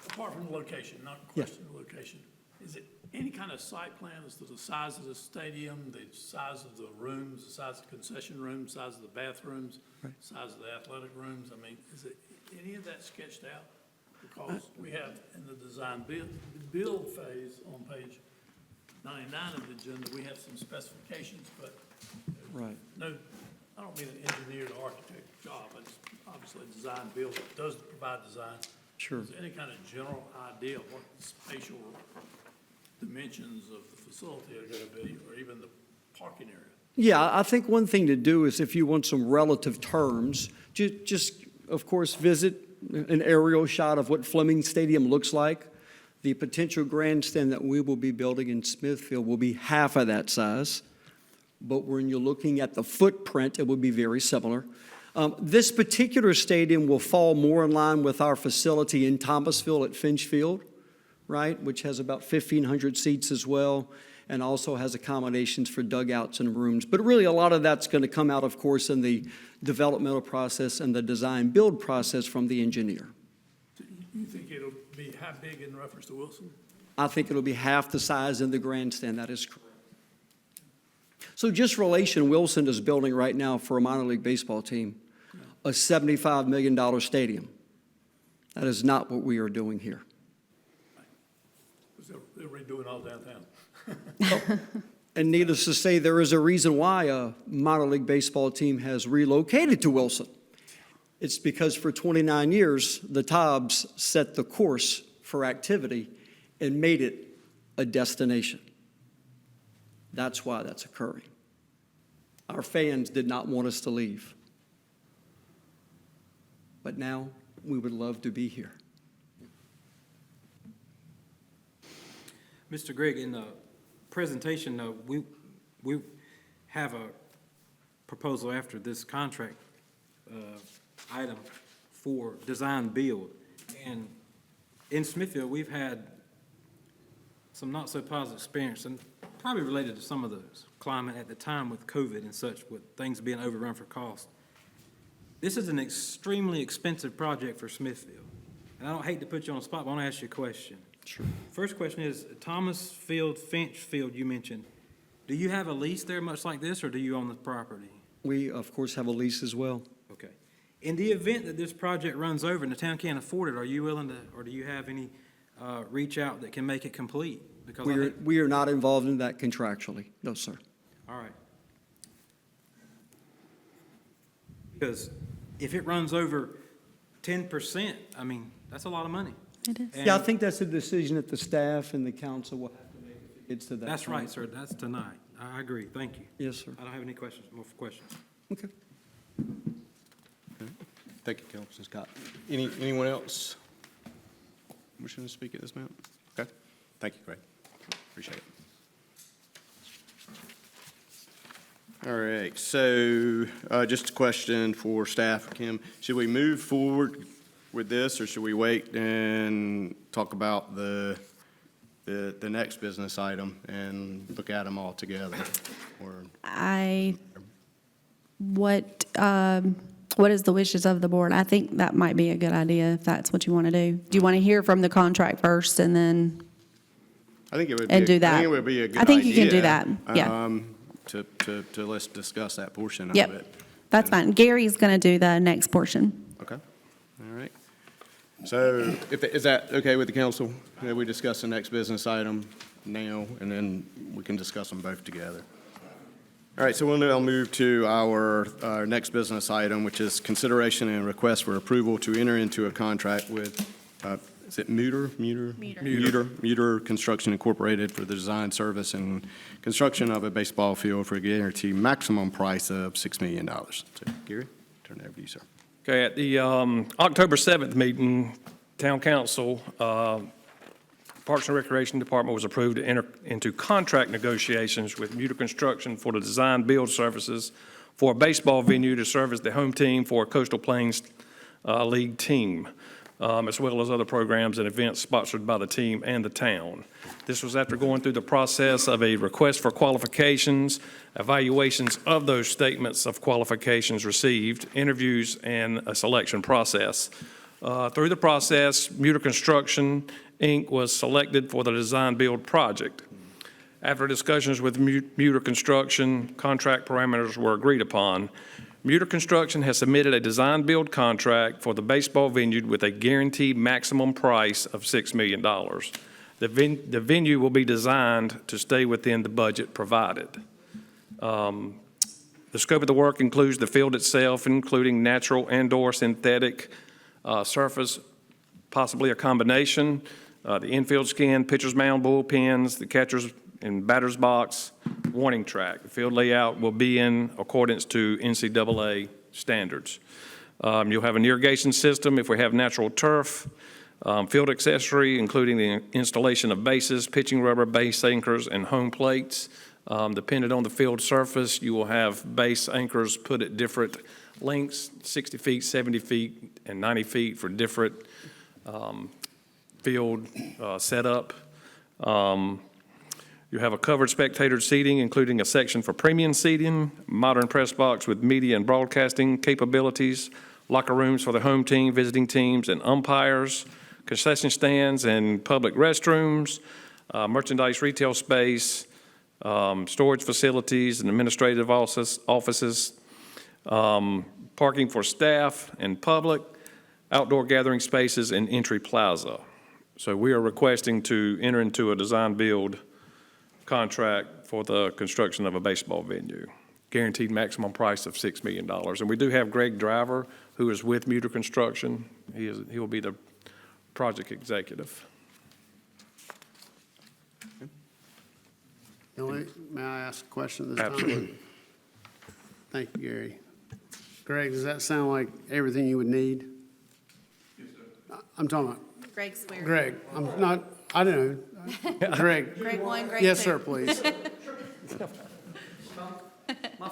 Apart from the location, not question the location, is it any kind of site plan as to the size of the stadium, the size of the rooms, the size of the concession rooms, size of the bathrooms, size of the athletic rooms? I mean, is it any of that sketched out? Because we have in the design build phase on page 99 of the agenda, we have some specifications, but Right. no, I don't mean an engineered architect job, it's obviously design build, it does provide design. Sure. Is there any kind of general idea of what the spatial dimensions of the facility are gonna be, or even the parking area? Yeah, I think one thing to do is if you want some relative terms, just, of course, visit an aerial shot of what Fleming Stadium looks like. The potential grandstand that we will be building in Smithfield will be half of that size. But when you're looking at the footprint, it will be very similar. This particular stadium will fall more in line with our facility in Thomasville at Finch Field, right, which has about 1,500 seats as well, and also has accommodations for dugouts and rooms. But really, a lot of that's going to come out, of course, in the developmental process and the design-build process from the engineer. You think it'll be how big in reference to Wilson? I think it'll be half the size in the grandstand, that is correct. So just relation, Wilson is building right now for a minor league baseball team a $75 million stadium. That is not what we are doing here. Because they're redoing all downtown. And needless to say, there is a reason why a minor league baseball team has relocated to Wilson. It's because for 29 years, the Tobbs set the course for activity and made it a destination. That's why that's occurring. Our fans did not want us to leave. But now we would love to be here. Mr. Greg, in the presentation, we have a proposal after this contract item for design build. And in Smithfield, we've had some not so positive experience, and probably related to some of the climate at the time with COVID and such, with things being overrun for cost. This is an extremely expensive project for Smithfield. And I don't hate to put you on the spot, but I want to ask you a question. Sure. First question is, Thomas Field, Finch Field, you mentioned, do you have a lease there much like this, or do you own the property? We, of course, have a lease as well. Okay. In the event that this project runs over and the town can't afford it, are you willing to, or do you have any reach out that can make it complete? Because I think, We are not involved in that contractually. No, sir. all right. Because if it runs over 10%, I mean, that's a lot of money. It is. Yeah, I think that's a decision that the staff and the council will have to make if it gets to that That's point. right, sir. That's tonight. I agree. Thank you. Yes, sir. I don't have any questions, more questions. Okay. Thank you, Councilman Scott. Anyone else wishing to speak at this moment? Okay. Thank you, Greg. Appreciate it. All right, so just a question for staff, Kim. Should we move forward with this, or should we wait and talk about the next business item and look at them all together? Or What is the wishes of the board? I think that might be a good idea if that's what you want to do. Do you want to hear from the contract first and then, I think it would be. and do I that? think it would be a good idea. I think you can do that, yeah. To let's discuss that portion of Yep, it. that's fine. Gary's going to do the next portion. Okay, all right. So is that okay with the council? That we discuss the next business item now, and then we can discuss them both together? All right, so we'll now move to our next business item, which is consideration and request for approval to enter into a contract with, is it Muter Construction Incorporated for the design, service, and construction of a baseball field for a guaranteed maximum price of $6 million. So Gary, turn it over to you, sir. Okay, at the October 7th meeting, Town Council, Parks and Recreation Department was approved to enter into contract negotiations with Muter Construction for the design build services for a baseball venue to serve as the home team for a Coastal Plains League team, as well as other programs and events sponsored by the team and the town. This was after going through the process of a request for qualifications, evaluations of those statements of qualifications received, interviews, and a selection process. Through the process, Muter Construction, Inc. was selected for the design-build project. After discussions with Muter Construction, contract parameters were agreed upon. Muter Construction has submitted a design-build contract for the baseball venue with a guaranteed maximum price of $6 million. The venue will be designed to stay within the budget provided. The scope of the work includes the field itself, including natural and/or synthetic surface, possibly a combination, the infield skin, pitcher's mound, bullpens, the catcher's and batter's box, warning track. The field layout will be in accordance to NCAA standards. You'll have an irrigation system if we have natural turf, field accessory, including the installation of bases, pitching rubber, base anchors, and home plates. Depending on the field surface, you will have base anchors put at different lengths, 60 feet, 70 feet, and 90 feet for different field setup. You have a covered spectator seating, including a section for premium seating, modern press box with media and broadcasting capabilities, locker rooms for the home team, visiting teams, and umpires, concession stands and public restrooms, merchandise retail space, storage facilities and administrative offices, parking for staff and public, outdoor gathering spaces, and entry plaza. So we are requesting to enter into a design-build contract for the construction of a baseball venue, guaranteed maximum price of $6 million. And we do have Greg Driver, who is with Muter Construction. He will be the project executive. May I ask a question at this time? Absolutely. Thank you, Gary. Greg, does that sound like everything you would need? Yes, sir. I'm talking about Greg Swear. Greg. I'm not, I don't know. Greg. Greg 1, Greg 2. Yes, sir, please.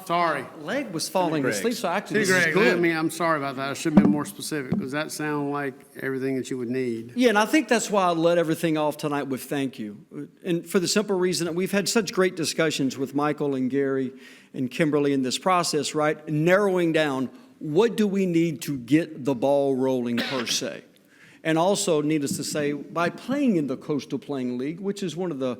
Sorry. Leg was falling Greg. asleep, so actually See, this is Greg, good. I'm sorry about that. I should have been more specific. Does that sound like everything that you would need? Yeah, and I think that's why I led everything off tonight with thank you. And for the simple reason that we've had such great discussions with Michael and Gary and Kimberly in this process, right? Narrowing down, what do we need to get the ball rolling per se? And also, needless to say, by playing in the Coastal Plains League, which is one of the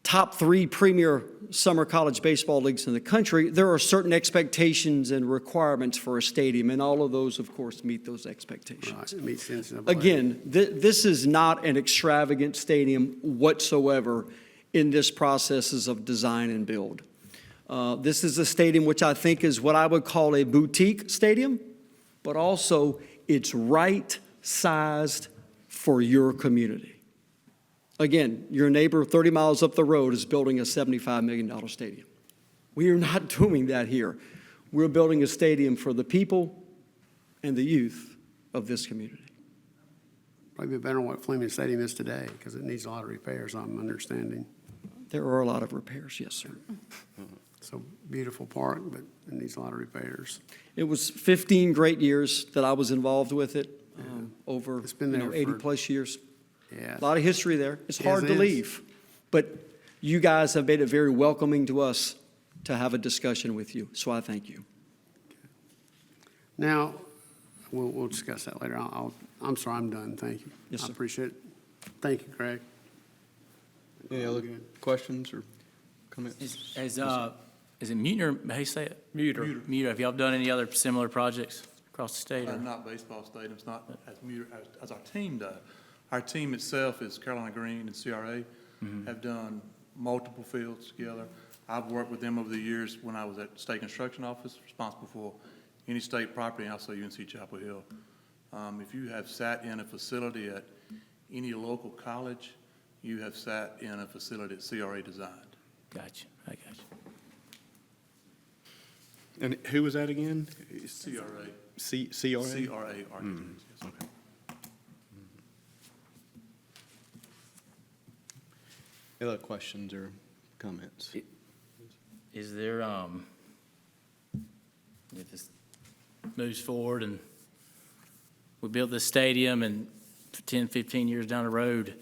top 3 premier summer college baseball leagues in the country, there are certain expectations and requirements for a stadium, and all of those, of course, meet those expectations. Right, it meets NCAA. Again, this is not an extravagant stadium whatsoever in this processes of design and build. This is a stadium which I think is what I would call a boutique stadium, but also it's right-sized for your community. Again, your neighbor 30 miles up the road is building a $75 million stadium. We are not doing that here. We're building a stadium for the people and the youth of this community. Probably better than what Fleming Stadium is today, because it needs a lot of repairs, I'm understanding. There are a lot of repairs, yes, sir. It's a beautiful park, but it needs a lot of repairs. It was 15 great years that I was involved with it, over, It's been there 80-plus years. Yeah. A lot of history there. It's Yes, hard it to is. leave. But you guys have made it very welcoming to us to have a discussion with you, so I thank you. Now, we'll discuss that later. I'm sorry, I'm done. Thank you. Yes, I sir. appreciate it. Thank you, Craig. Any other questions or comments? Is it Muter, how you say it? Muter. Have y'all done any other similar projects across the state? or- Not baseball stadiums, not as our team does. Our team itself is Carolina Green and CRA have done multiple fields together. I've worked with them over the years when I was at State Construction Office, responsible for any state property, and also UNC Chapel Hill. If you have sat in a facility at any local college, you have sat in a facility that CRA designed. Gotcha, I got you. And who was that again? CRA. CRA? CRA Architects, yes. Okay. Any other questions or comments? Is there, if this moves forward and we build this stadium and 10, 15 years down the road,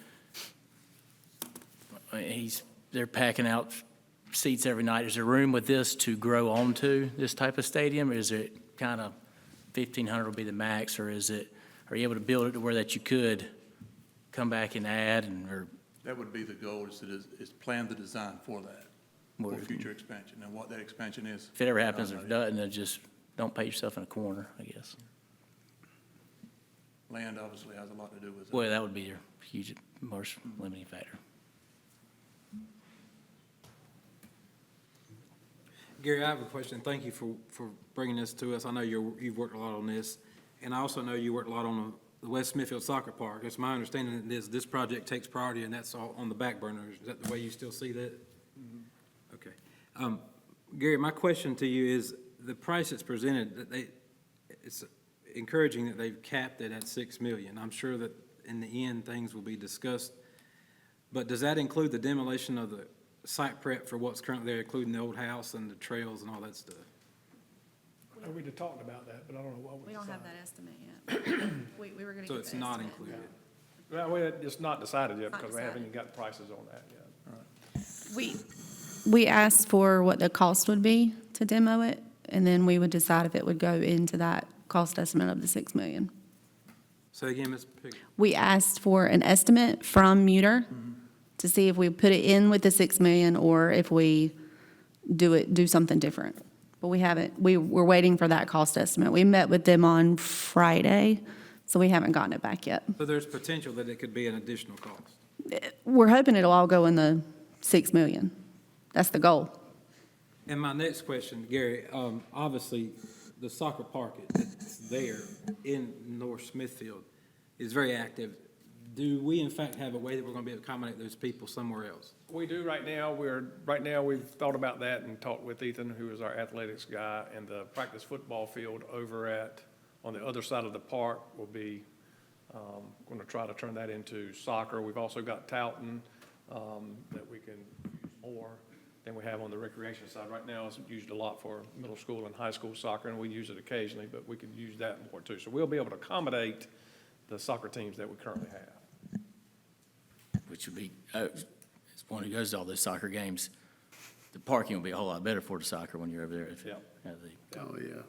they're packing out seats every night. Is there room with this to grow onto this type of stadium? Or is it kind of 1,500 will be the max, or are you able to build it to where that you could come back and add or? That would be the goal, is plan the design for that, for future expansion, and what that expansion is. If it ever happens, or if it doesn't, then just don't pay yourself in a corner, I guess. Land obviously has a lot to do with it. Well, that would be your huge, most limiting factor. Gary, I have a question. Thank you for bringing this to us. I know you've worked a lot on this, and I also know you worked a lot on the West Smithfield Soccer Park. It's my understanding that this project takes priority, and that's all on the back burner. Is that the way you still see that? Okay. Gary, my question to you is, the price that's presented, it's encouraging that they've capped it at $6 million. I'm sure that in the end, things will be discussed, but does that include the demolition of the site prep for what's currently there, including the old house and the trails and all that stuff? We just talked about that, but I don't know what We we don't have decided. that estimate yet. We were going to So get it's the not estimate. included? Well, it's not decided yet Not because we haven't decided. even got prices on that yet. We asked for what the cost would be to demo it, and then we would decide if it would go into that cost estimate of the $6 million. Say again, Ms. Pickett. We asked for an estimate from Muter to see if we put it in with the $6 million or if we do something different. But we haven't, we're waiting for that cost estimate. We met with them on Friday, so we haven't gotten it back yet. So there's potential that it could be an additional cost. We're hoping it'll all go in the $6 million. That's the goal. And my next question, Gary, obviously, the soccer park that's there in North Smithfield is very active. Do we in fact have a way that we're going to be able to accommodate those people somewhere else? We do right now. We've thought about that and talked with Ethan, who is our athletics guy, and the practice football field over on the other side of the park will be, going to try to turn that into soccer. We've also got Towton, that we can use more than we have on the recreation side. Right now, it's used a lot for middle school and high school soccer, and we use it occasionally, but we could use that more too. So we'll be able to accommodate the soccer teams that we currently have. Which would be, as one who goes to all those soccer games, the parking will be a whole lot better for the soccer when you're over there. If Yep. Oh, yeah.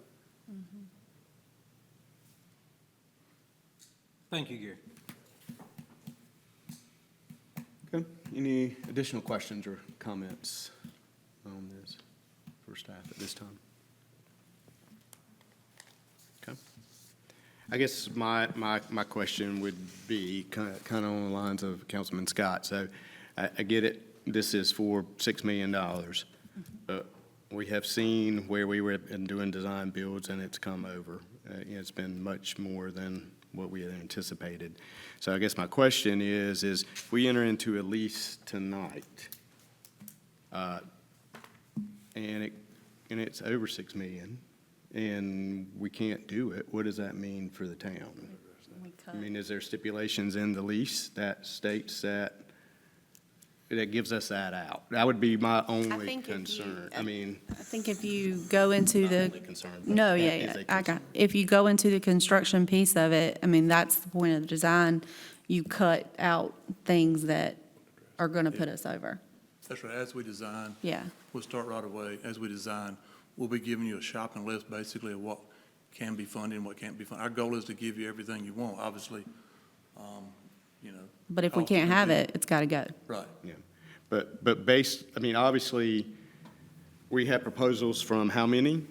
Thank you, Gary. Okay. Any additional questions or comments on this for staff at this time? Okay. I guess my question would be kind of on the lines of Councilman Scott. So I get it, this is for $6 million. But we have seen where we were doing design builds and it's come over. It's been much more than what we had anticipated. So I guess my question is if we enter into a lease tonight, and it's over 6 million, and we can't do it, what does that mean for the town? I mean, is there stipulations in the lease that states that gives us that out? That would be my only think if you- concern. I think if you go into the. only concern, but No, that yeah, is yeah, a I got, if you go into the construction piece of it, I mean, that's the point of the design. You cut out things that are gonna put us over. That's right, as we design, Yeah, we'll start right away. As we design, we'll be giving you a shopping list basically of what can be funded and what can't be funded. Our goal is to give you everything you want, obviously, you know. but if we can't have it, it's gotta go. Right. yeah. But based, I mean, obviously, we have proposals from how many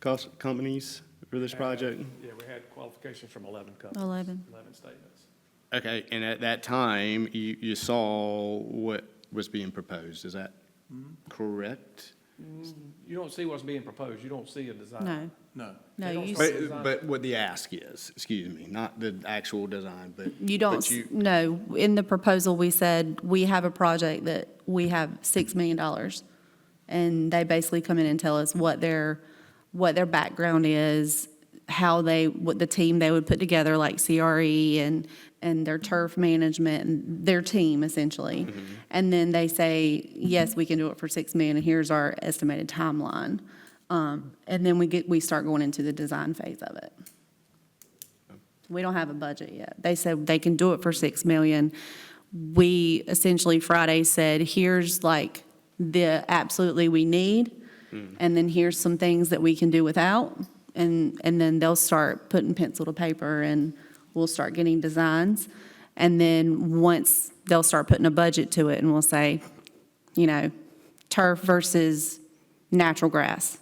companies for this project? Yeah, we had qualifications from 11 companies. 11. 11 statements. Okay, and at that time, you saw what was being proposed, is that correct? You don't see what's being proposed, you don't see a design. No, No. no, don't you, start- s- But what the ask is, excuse me, not the actual design, but. you don't, but you- no, in the proposal, we said, we have a project that we have $6 million. And they basically come in and tell us what their background is, what the team they would put together, like CRE and their turf management, and their team essentially. And then they say, yes, we can do it for 6 million, and here's our estimated timeline. And then we start going into the design phase of it. We don't have a budget yet. They said they can do it for 6 million. We essentially Friday said, here's like the absolutely we need, and then here's some things that we can do without. And then they'll start putting pencil to paper, and we'll start getting designs. And then once they'll start putting a budget to it, and we'll say, you know, turf versus natural grass.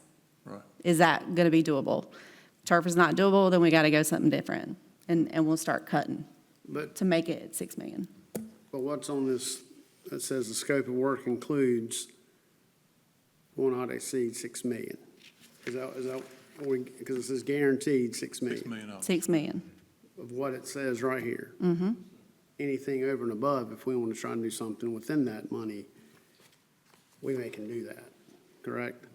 Right. Is that going to be doable? Turf is not doable, then we got to go something different. And we'll start cutting But, to make it 6 million. but what's on this, that says the scope of work includes will not exceed 6 million? Is that, because it says guaranteed 6 $6 million million. 6 million. of what it says right here. Mm-hmm. Anything over and above, if we want to try and do something within that money, we can do that, correct?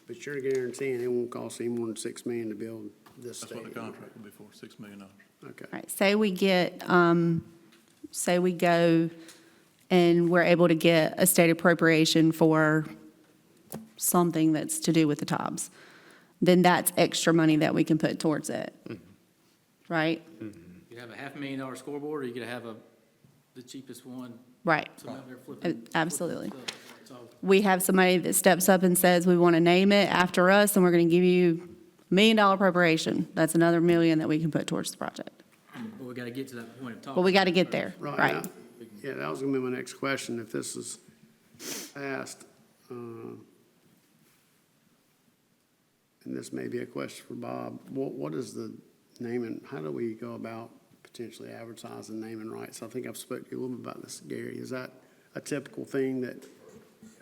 But you're guaranteeing it won't cost any more than 6 million to build this That's what the stadium. contract will be for, $6 million. Okay. All right, say we get, say we go and we're able to get a state appropriation for something that's to do with the TOBS, then that's extra money that we can put towards it, right? You have a $500,000 scoreboard, or you could have the cheapest one, Right, so out there flipping. absolutely. flipping stuff. So, We have somebody that steps up and says, we want to name it after us, and we're going to give you $1 million appropriation. That's another $1 million that we can put towards the project. but we gotta get to that point of talking. But we got to get there, Right. right? Yeah, that was gonna be my next question, if this is passed, and this may be a question for Bob, what is the naming, how do we go about potentially advertising naming rights? I think I've spoken to you a little bit about this, Gary. Is that a typical thing that,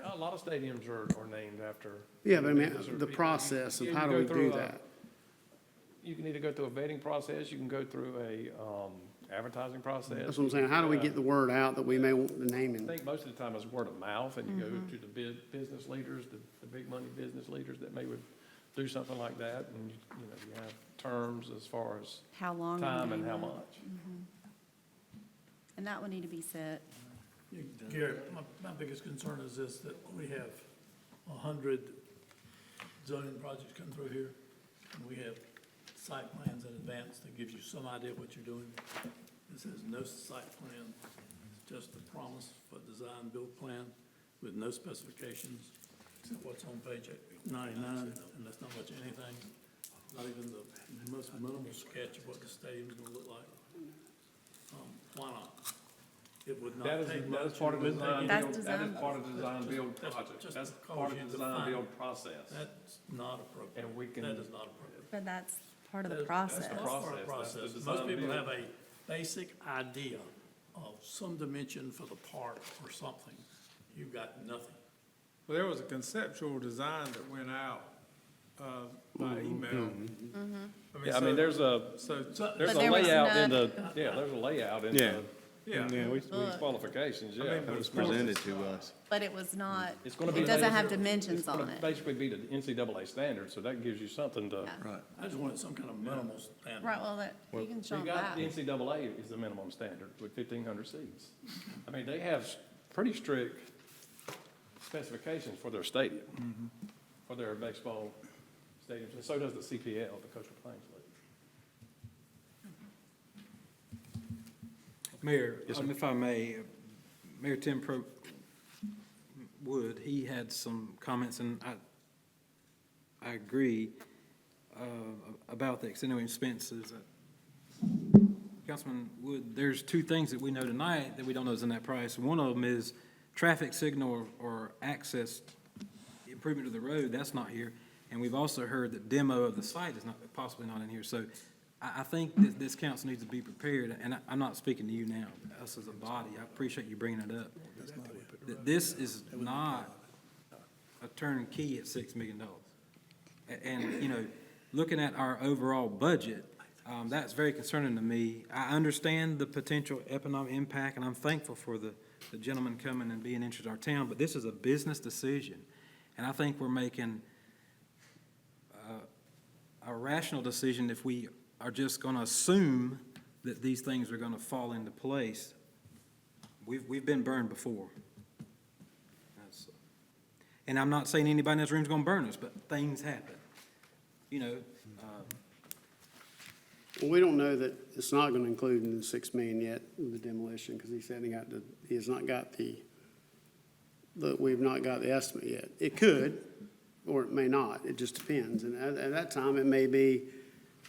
A lot of stadiums are named after. yeah, but I mean, businesses or the people. process of You how can do we go through do a- that? You can either go through a vetting process, you can go through a advertising process. That's what I'm saying, how do we get the word out that we may want the I naming? think most of the time it's word of mouth, and you go to the business leaders, the big money business leaders that may would do something like that, and, you know, you have terms as far as How long? time and how much. And that would need to be set. Garrett, my biggest concern is this, that we have 100 zoning projects come through here, and we have site plans in advance that gives you some idea what you're doing. This has no site plan, it's just a promise for design, build plan with no specifications, except what's on page 99, and that's not much of anything, not even the most minimal sketch of what the stadium's gonna look like. Why not? It would not take much. That is part of the design That's build, that design. is part of the design build That's project. just That's because part of you the design define build it. process. That's not appropriate. And we can- That is not appropriate. But that's part of the That's process. part of the Process. That's process. the Most design people build. have a basic idea of some dimension for the park or something. You've got nothing. Well, there was a conceptual design that went out by email. I Yeah, I mean, there's a But layout there was in none- there's a layout in Yeah. these qualifications, yeah. It was presented to us. But it was not, It's gonna be it doesn't based- have dimensions on It'll it. basically be the NCAA standard, so that gives you something to. Yeah. I just wanted some kind of minimal standard. Right, well, that, you can show You them got, that. the NCAA is the minimum standard with 1,500 seats. I mean, they have pretty strict specifications for their stadium, for their baseball stadiums, and so does the CPL, the Coastal Plains League. Mayor, if I may, Mayor Tim Wood, he had some comments, and I agree about the extenuating expenses. Councilman Wood, there's two things that we know tonight that we don't know is in that price. One of them is traffic signal or access improvement to the road, that's not here. And we've also heard that demo of the site is not, possibly not in here. So I think that this council needs to be prepared, and I'm not speaking to you now, but us as a body, I appreciate you bringing it up. That this is not a turnkey at $6 million. And, you know, looking at our overall budget, that's very concerning to me. I understand the potential economic impact, and I'm thankful for the gentleman coming and being interested in our town, but this is a business decision. And I think we're making a rational decision if we are just going to assume that these things are going to fall into place. We've been burned before. And I'm not saying anybody in this room is going to burn us, but things happen. You know, Well, we don't know that it's not gonna include in the 6 million yet, the demolition, because he said he has not got we've not got the estimate yet. It could, or it may not, it just depends, and at that time, it may be,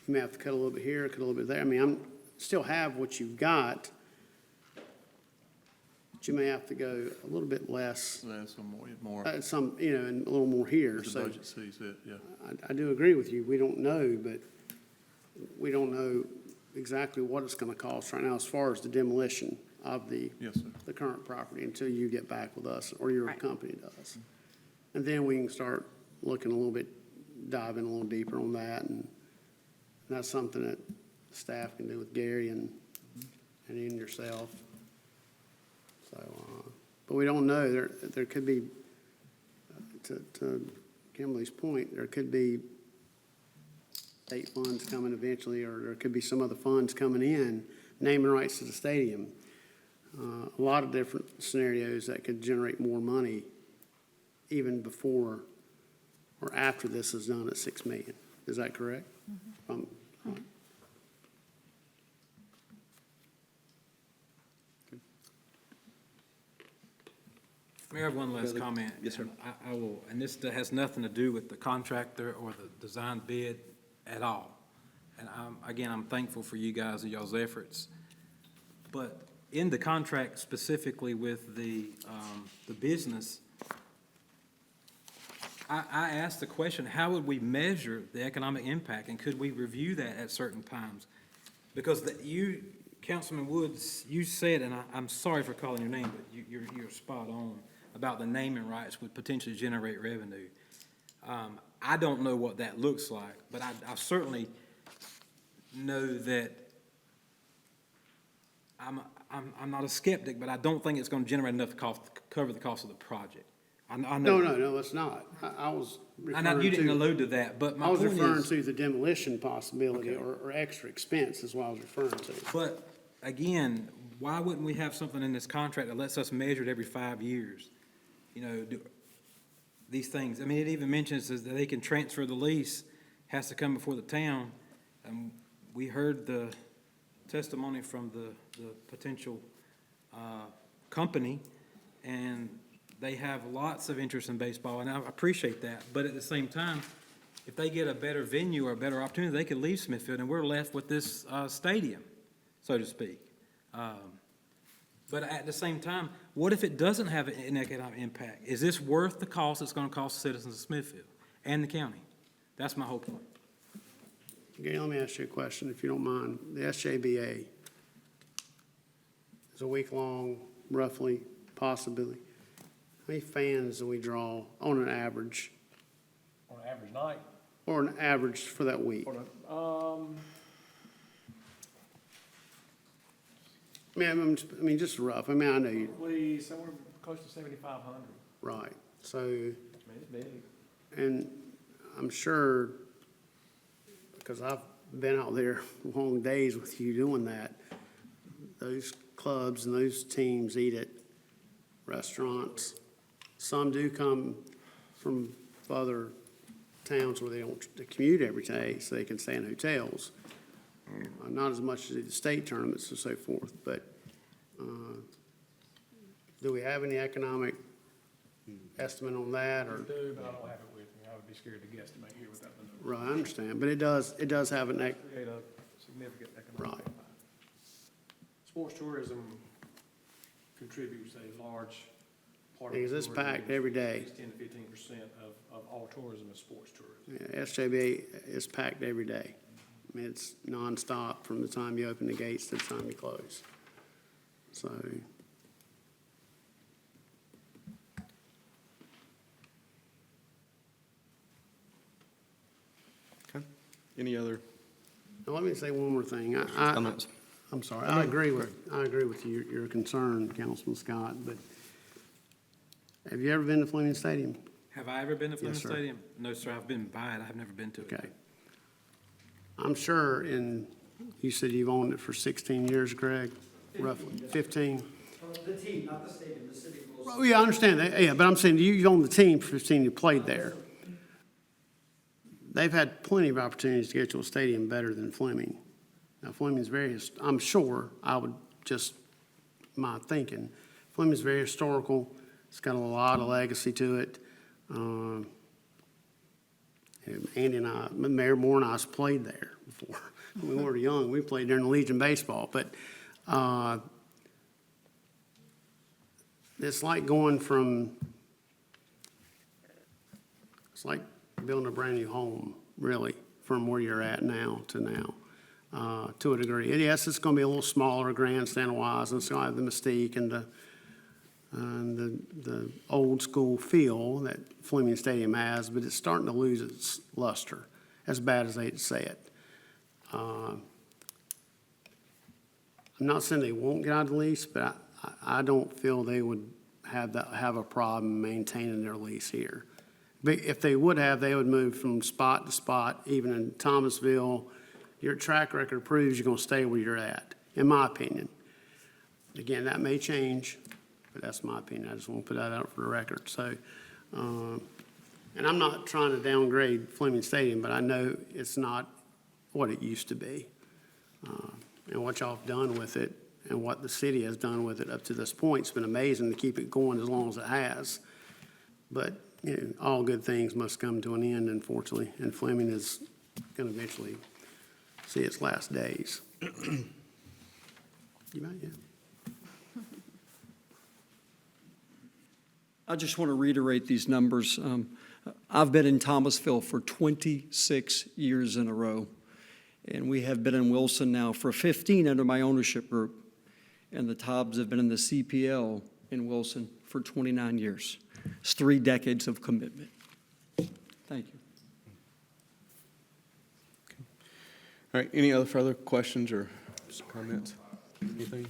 you may have to cut a little bit here, cut a little bit there, I mean, still have what you've got, but you may have to go a little bit less, Some more, some, you know, and a little more here, the so. budget sees it, yeah. I do agree with you, we don't know, but we don't know exactly what it's gonna cost right now as far as the demolition of the Yes, sir. the current property until you get back with us, or your Right. company does. And then we can start looking a little bit, diving a little deeper on that, and that's something that staff can do with Gary and even yourself. So, but we don't know, there could be, to Kimberly's point, there could be state funds coming eventually, or there could be some other funds coming in, naming rights to the stadium. A lot of different scenarios that could generate more money even before or after this is done at 6 million. Is that correct? Mayor, I have one last comment. Yes, sir. I will, and this has nothing to do with the contractor or the design bid at all. And I'm thankful for you guys and y'all's efforts. But in the contract specifically with the business, I asked the question, how would we measure the economic impact, and could we review that at certain times? Because you, Councilman Woods, you said, and I'm sorry for calling your name, but you're spot on about the naming rights would potentially generate revenue. I don't know what that looks like, but I certainly know that I'm not a skeptic, but I don't think it's going to generate enough to cover the cost of the project. I know. No, it's not. I was I know referring you didn't to, allude to that, but my I was point referring is, to the demolition possibility Okay. or extra expense is what I was referring to. but again, why wouldn't we have something in this contract that lets us measure it every 5 years? You know, these things. I mean, it even mentions that they can transfer the lease, has to come before the town. We heard the testimony from the potential company, and they have lots of interest in baseball, and I appreciate that. But at the same time, if they get a better venue or a better opportunity, they could leave Smithfield, and we're left with this stadium, so to speak. But at the same time, what if it doesn't have an economic impact? Is this worth the cost it's going to cost the citizens of Smithfield and the county? That's my whole point. Gary, let me ask you a question, if you don't mind. The SJBA is a week-long, roughly, possibly. How many fans do we draw on an average, On an average night, or an average for that week? or I mean, just rough. I mean, I know you, Probably somewhere close to 7,500. right. So, I mean, it's big. and I'm sure, because I've been out there long days with you doing that, those clubs and those teams eat at restaurants. Some do come from other towns where they don't commute every day, so they can stay in hotels. Not as much as the state tournaments and so forth, but do we have any economic estimate on that, or? I do, but I don't have it with me. I would be scared to guesstimate here without the number. Right, I understand, but it does have an, Create a significant economic Right. impact. Sports tourism contributes a large part of. Because it's tourism. packed every day. It's 10 to 15% of all tourism is sports tourism. yeah, SJB is packed every day. I mean, it's nonstop from the time you open the gates to the time you close. So, Okay. Any other now let me say one more thing. comments? I'm sorry, I agree with you, your concern, Councilman Scott, but have you ever been to Fleming Stadium? Have I ever been to Fleming Yes, sir. Stadium? No, sir, I've been by it, I've never been to it. Okay. I'm sure you said you've owned it for 16 years, Greg, roughly, 15? The team, not the stadium, the city of Wilson. Oh, yeah, I understand that, yeah, but I'm saying you owned the team for 15, you played there. They've had plenty of opportunities to get to a stadium better than Fleming. Now, Fleming's I'm sure, my thinking, Fleming's very historical, it's got a lot of legacy to it. Andy and I, Mayor Moore and I played there before. When we were young, we played there in the Legion baseball, but it's like it's like building a brand-new home, really, from where you're at now to now, to a degree. And yes, it's gonna be a little smaller grandstand-wise, and it's gonna have the mystique and the old-school feel that Fleming Stadium has, but it's starting to lose its luster, as bad as they hate to say it. I'm not saying they won't get out of the lease, but I don't feel they would have a problem maintaining their lease here. But if they would have, they would move from spot to spot, even in Thomasville. Your track record proves you're gonna stay where you're at, in my opinion. Again, that may change, but that's my opinion. I just want to put that out for the record. So, and I'm not trying to downgrade Fleming Stadium, but I know it's not what it used to be. And what y'all have done with it and what the city has done with it up to this point, it's been amazing to keep it going as long as it has. But, you know, all good things must come to an end, unfortunately, and Fleming is going to eventually see its last days. You might, yeah. I just want to reiterate these numbers. I've been in Thomasville for 26 years in a row, and we have been in Wilson now for 15 under my ownership group, and the Tobbs have been in the CPL in Wilson for 29 years. It's 3 decades of commitment. Thank you. All right, any other further questions or comments? Anything?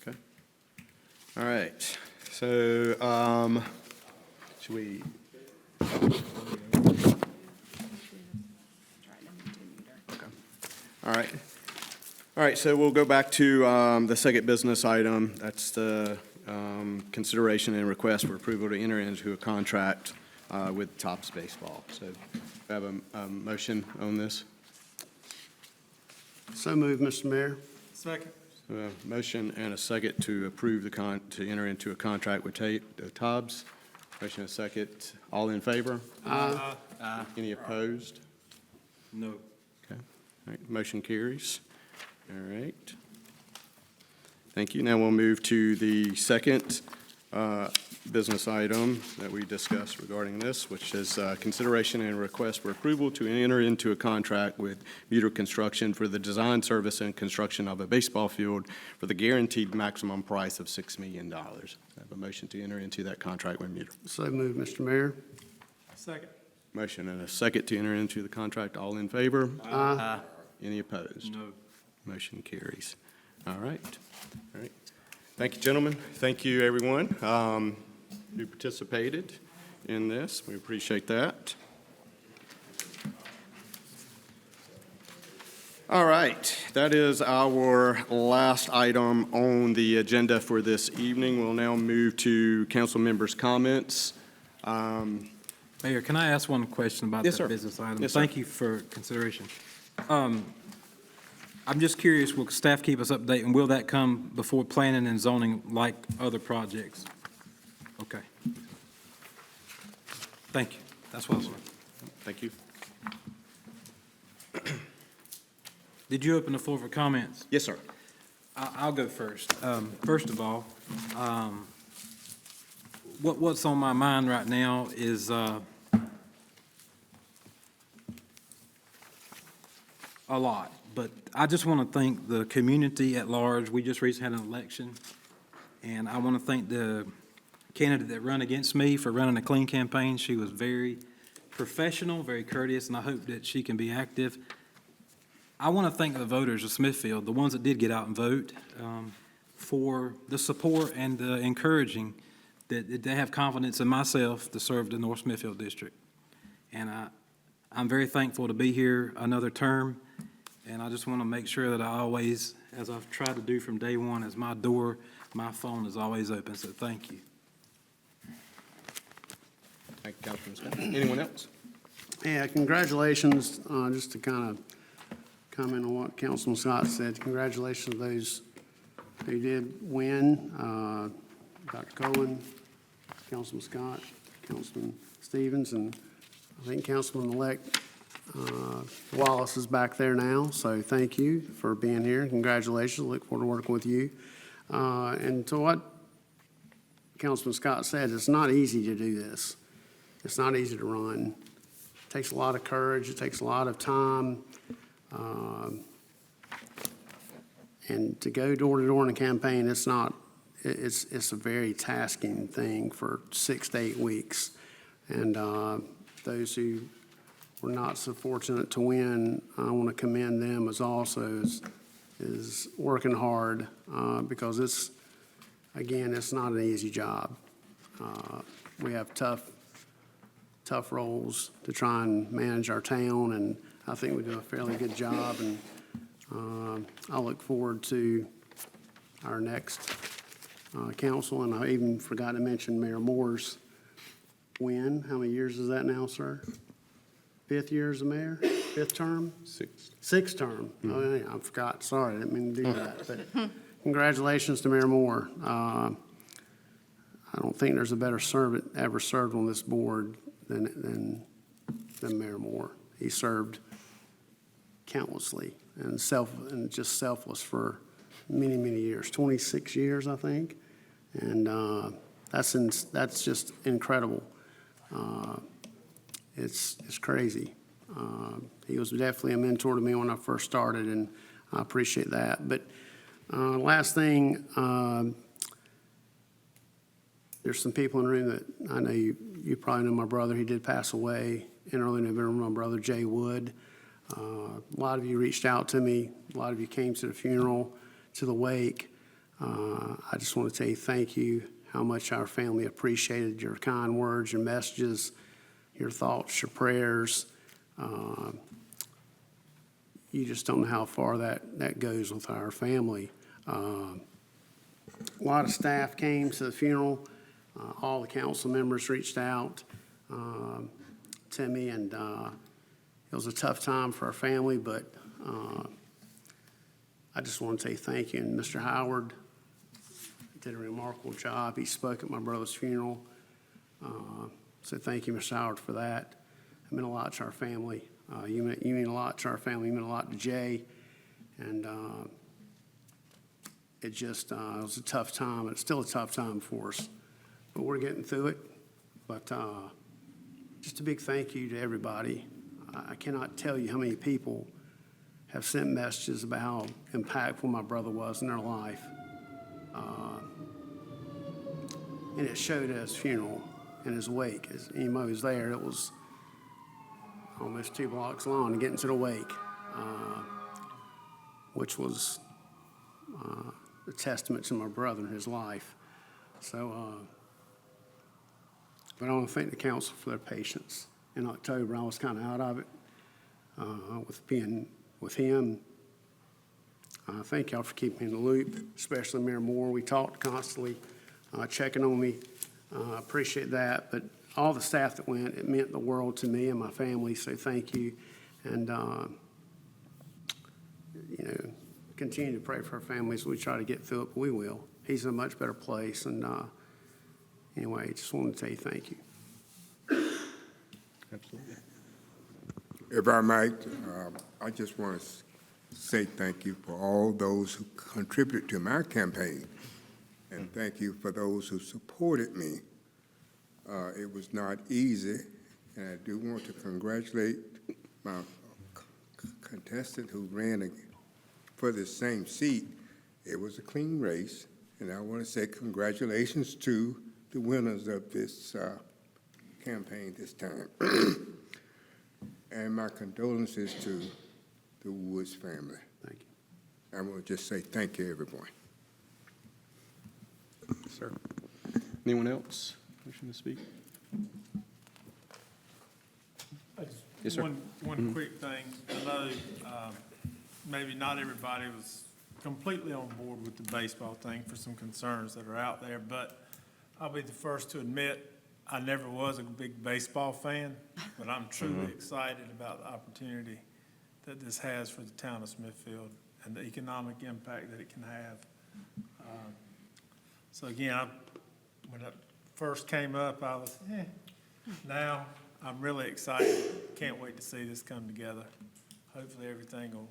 Okay. All right, so, should we? Okay. All right. All right, so we'll go back to the second business item. That's the consideration and request for approval to enter into a contract with Tops Baseball. So we have a motion on this. So moved, Mr. Mayor. Second. A motion and a second to approve to enter into a contract with Tobbs. Motion and a second. All in favor? Aye. Any opposed? No. Okay. All right, motion carries. All right. Thank you. Now we'll move to the second business item that we discussed regarding this, which is consideration and request for approval to enter into a contract with Muter Construction for the design, service, and construction of a baseball field for the guaranteed maximum price of $6 million. I have a motion to enter into that contract with Muter. So moved, Mr. Mayor. Second. Motion and a second to enter into the contract. All in favor? Aye. Any opposed? No. Motion carries. All right. All right. Thank you, gentlemen. Thank you, everyone, who participated in this. We appreciate that. All right, that is our last item on the agenda for this evening. We'll now move to council members' comments. Mayor, can I ask one question about Yes, that sir. business item? Yes, sir. Thank you for consideration. I'm just curious, will staff keep us updated, and will that come before planning and zoning like other projects? Okay. Thank you. That's what I was wondering. Thank you. Did you open the floor for comments? Yes, sir. I'll go first. First of all, what's on my mind right now is a lot, but I just want to thank the community at large. We just recently had an election, and I want to thank the candidate that ran against me for running a clean campaign. She was very professional, very courteous, and I hope that she can be active. I want to thank the voters of Smithfield, the ones that did get out and vote, for the support and the encouraging that they have confidence in myself to serve the North Smithfield District. And I'm very thankful to be here another term, and I just want to make sure that I always, as I've tried to do from day one, as my door, my phone is always open, so thank you. Thank you, Councilman Scott. Anyone else? Yeah, congratulations, just to kind of comment on what Councilman Scott said. Congratulations to those who did win, Dr. Cohen, Councilman Scott, Councilman Stevens, and I think Councilman-elect Wallace is back there now, so thank you for being here. Congratulations. Look forward to working with you. And to what Councilman Scott said, it's not easy to do this. It's not easy to run. It takes a lot of courage. It takes a lot of time. And to go door to door in a campaign, it's a very tasking thing for 6 to 8 weeks. And those who were not so fortunate to win, I want to commend them as also is working hard because it's not an easy job. We have tough roles to try and manage our town, and I think we do a fairly good job, and I look forward to our next council, and I even forgot to mention Mayor Moore's win. How many years is that now, sir? 5th year as a mayor? 5th term? 6th term. Oh, yeah, I forgot. Sorry, I didn't mean to do that. But congratulations to Mayor Moore. I don't think there's a better servant ever served on this board than Mayor Moore. He served countlessly and just selfless for many, many years, 26 years, I think. And that's just incredible. It's crazy. He was definitely a mentor to me when I first started, and I appreciate that. But last thing, there's some people in the room that I know you probably know my brother. He did pass away in early November, my brother Jay Wood. A lot of you reached out to me. A lot of you came to the funeral, to the wake. I just want to tell you thank you, how much our family appreciated your kind words, your messages, your thoughts, your prayers. You just don't know how far that goes with our family. A lot of staff came to the funeral. All the council members reached out to me, and it was a tough time for our family, but I just want to say thank you. And Mr. Howard did a remarkable job. He spoke at my brother's funeral. So thank you, Mr. Howard, for that. It meant a lot to our family. You mean a lot to our family. You mean a lot to Jay. And it was a tough time. It's still a tough time for us, but we're getting through it. But just a big thank you to everybody. I cannot tell you how many people have sent messages about how impactful my brother was in their life. And it showed at his funeral and his wake. As Emo was there, it was almost 2 blocks long to get into the wake, which was a testament to my brother and his life. So, but I want to thank the council for their patience. In October, I was kind of out of it with being with him. Thank y'all for keeping me in the loop, especially Mayor Moore. We talked constantly, checking on me. Appreciate that. But all the staff that went, it meant the world to me and my family, so thank you. And, continue to pray for our families. We try to get through it, but we will. He's in a much better place. And anyway, just wanted to tell you thank you. Absolutely. If I might, I just want to say thank you for all those who contributed to my campaign, and thank you for those who supported me. It was not easy, and I do want to congratulate my contestant who ran for the same seat. It was a clean race, and I want to say congratulations to the winners of this campaign this time. And my condolences to the Woods family. Thank you. I want to just say thank you, everyone. Sir. Anyone else wishing to speak? Yes, sir. One quick thing. I know maybe not everybody was completely on board with the baseball thing for some concerns that are out there, but I'll be the first to admit I never was a big baseball fan, but I'm truly excited about the opportunity that this has for the town of Smithfield and the economic impact that it can have. So again, when it first came up, I was, Now, I'm really excited. Can't wait to see this come together. Hopefully, everything will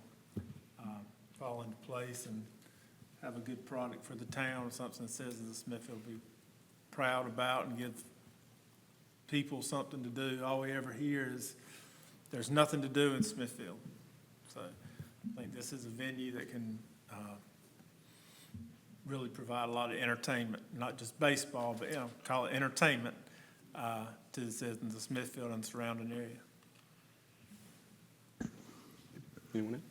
fall into place and have a good product for the town, something that says that Smithfield will be proud about and give people something to do. All we ever hear is there's nothing to do in Smithfield. So I think this is a venue that can really provide a lot of entertainment, not just baseball, but call it entertainment to the citizens of Smithfield and the surrounding area. Anyone else?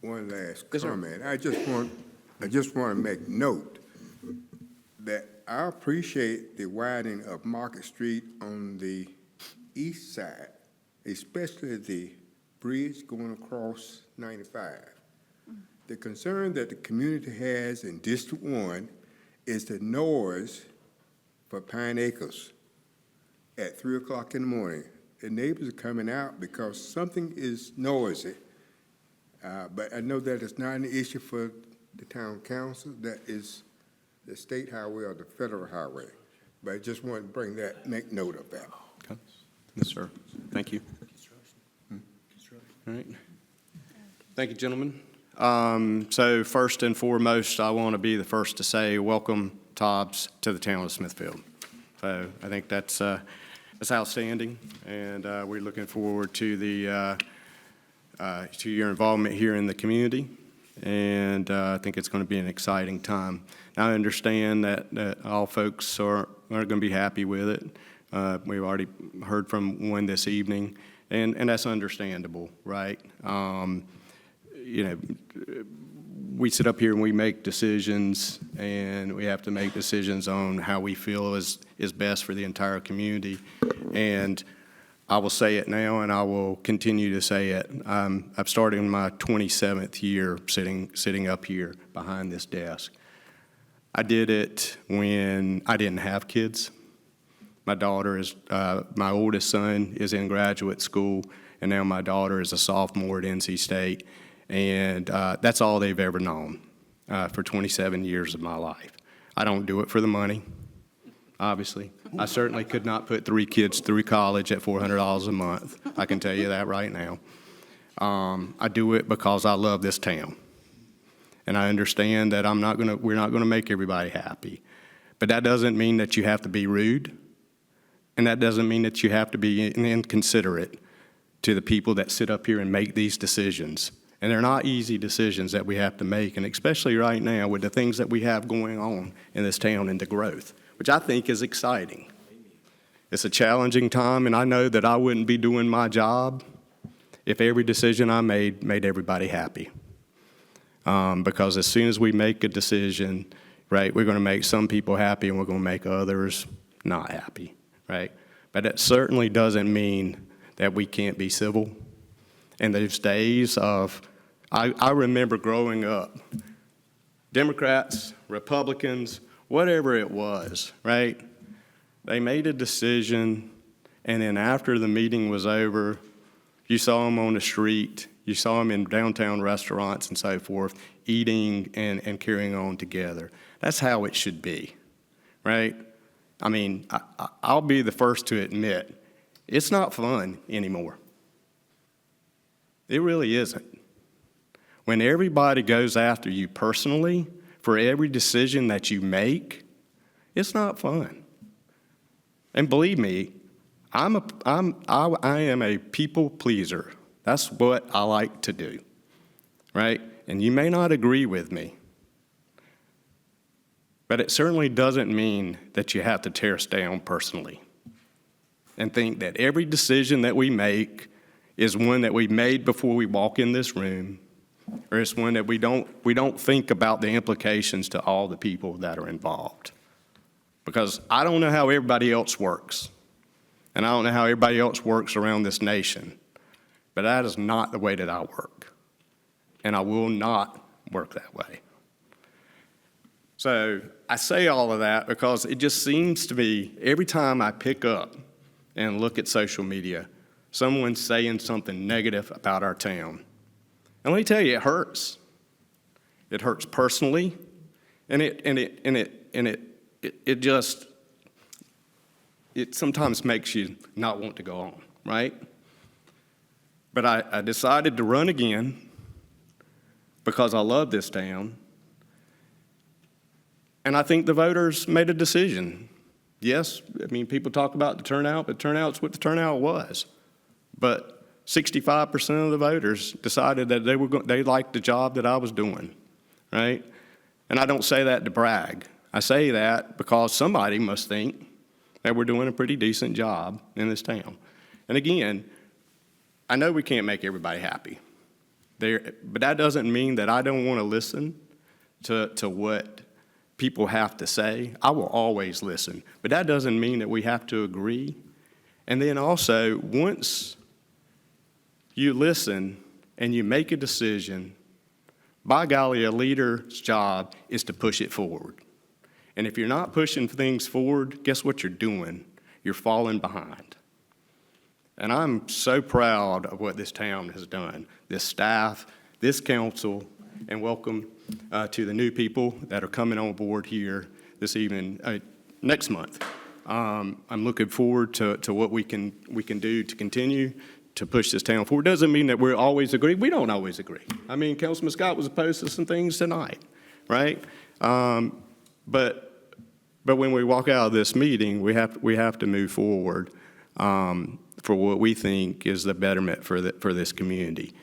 One last Yes, sir. comment. I just want to make note that I appreciate the widening of Market Street on the east side, especially the bridge going across 95. The concern that the community has in District 1 is the noise for Pine Acres at 3 o'clock in the morning. The neighbors are coming out because something is noisy. But I know that it's not an issue for the town council. That is the state highway or the federal highway. But I just want to bring that, make note of that. Okay. Yes, sir. Thank you. All right. Thank you, gentlemen. So first and foremost, I want to be the first to say welcome, Tobbs, to the town of Smithfield. So I think that's outstanding, and we're looking forward to to your involvement here in the community, and I think it's going to be an exciting time. Now, I understand that all folks aren't going to be happy with it. We've already heard from one this evening, and that's understandable, right? We sit up here and we make decisions, and we have to make decisions on how we feel is best for the entire community. And I will say it now, and I will continue to say it. I've started in my 27th year sitting up here behind this desk. I did it when I didn't have kids. My oldest son is in graduate school, and now my daughter is a sophomore at NC State. And that's all they've ever known for 27 years of my life. I don't do it for the money, obviously. I certainly could not put 3 kids through college at $400 a month. I can tell you that right now. I do it because I love this town. And I understand that we're not gonna make everybody happy. But that doesn't mean that you have to be rude. And that doesn't mean that you have to be inconsiderate to the people that sit up here and make these decisions. And they're not easy decisions that we have to make, and especially right now with the things that we have going on in this town and the growth, which I think is exciting. It's a challenging time, and I know that I wouldn't be doing my job if every decision I made everybody happy. because as soon as we make a decision, right, we're going to make some people happy and we're going to make others not happy, right? But it certainly doesn't mean that we can't be civil. And those days of, I remember growing up, Democrats, Republicans, whatever it was, right? They made a decision, and then after the meeting was over, you saw them on the street, you saw them in downtown restaurants and so forth, eating and carrying on together. That's how it should be, right? I mean, I'll be the first to admit, it's not fun anymore. It really isn't. When everybody goes after you personally for every decision that you make, it's not fun. And believe me, I am a people pleaser. That's what I like to do, right? And you may not agree with me, but it certainly doesn't mean that you have to tear us down personally and think that every decision that we make is one that we made before we walk in this room, or it's one that we don't think about the implications to all the people that are involved. Because I don't know how everybody else works, and I don't know how everybody else works around this nation, but that is not the way that I work, and I will not work that way. So I say all of that because it just seems to be every time I pick up and look at social media, someone's saying something negative about our town. And let me tell you, it hurts. It hurts personally, and it just sometimes makes you not want to go on, right? But I decided to run again because I love this town. And I think the voters made a decision. Yes, I mean, people talk about the turnout, but turnout's what the turnout was. But 65% of the voters decided that they liked the job that I was doing, right? And I don't say that to brag. I say that because somebody must think that we're doing a pretty decent job in this town. And again, I know we can't make everybody happy, but that doesn't mean that I don't want to listen to what people have to say. I will always listen, but that doesn't mean that we have to agree. And then also, once you listen and you make a decision, by golly, a leader's job is to push it forward. And if you're not pushing things forward, guess what you're doing? You're falling behind. And I'm so proud of what this town has done, this staff, this council, and welcome to the new people that are coming on board here this evening, next month. I'm looking forward to what we can do to continue to push this town forward. Doesn't mean that we always agree. We don't always agree. I mean, Councilman Scott was opposed to some things tonight, right? But when we walk out of this meeting, we have to move forward for what we think is the betterment for this community.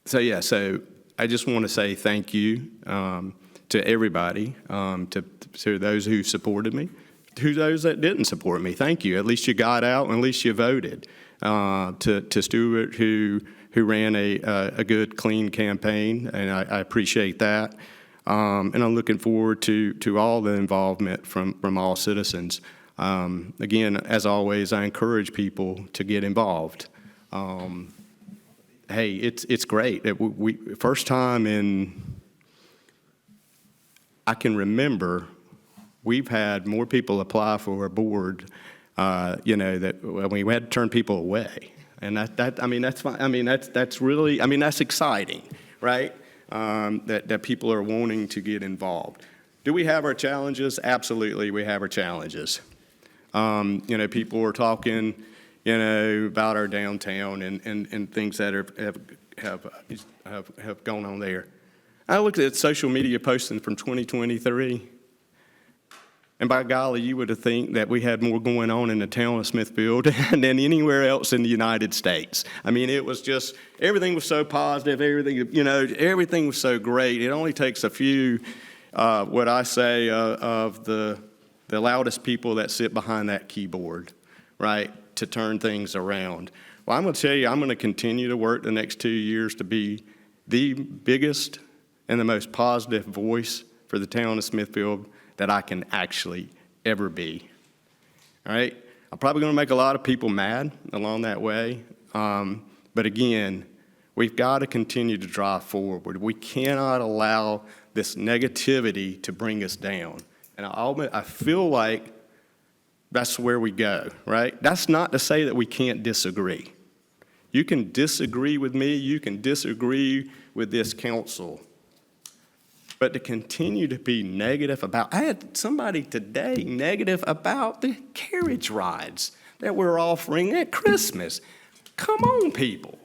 So I just want to say thank you to everybody, to those who supported me, to those that didn't support me. Thank you. At least you got out, and at least you voted. To Stuart, who ran a good, clean campaign, and I appreciate that. And I'm looking forward to all the involvement from all citizens. Again, as always, I encourage people to get involved. Hey, it's great. First time I can remember, we've had more people apply for a board, that we had to turn people away. And that's fine. I mean, that's really, that's exciting, right? That people are wanting to get involved. Do we have our challenges? Absolutely, we have our challenges. People are talking, about our downtown and things that have gone on there. I looked at social media posting from 2023, and by golly, you would have think that we had more going on in the town of Smithfield than anywhere else in the United States. I mean, it was just, everything was so positive, everything was so great. It only takes a few, what I say, of the loudest people that sit behind that keyboard, right, to turn things around. Well, I'm going to tell you, I'm going to continue to work the next 2 years to be the biggest and the most positive voice for the town of Smithfield that I can actually ever be. All right? I'm probably going to make a lot of people mad along that way. But again, we've got to continue to drive forward. We cannot allow this negativity to bring us down. And I feel like that's where we go, right? That's not to say that we can't disagree. You can disagree with me, you can disagree with this council. But to continue to be negative about, I had somebody today negative about the carriage rides that we're offering at Christmas. Come on, people,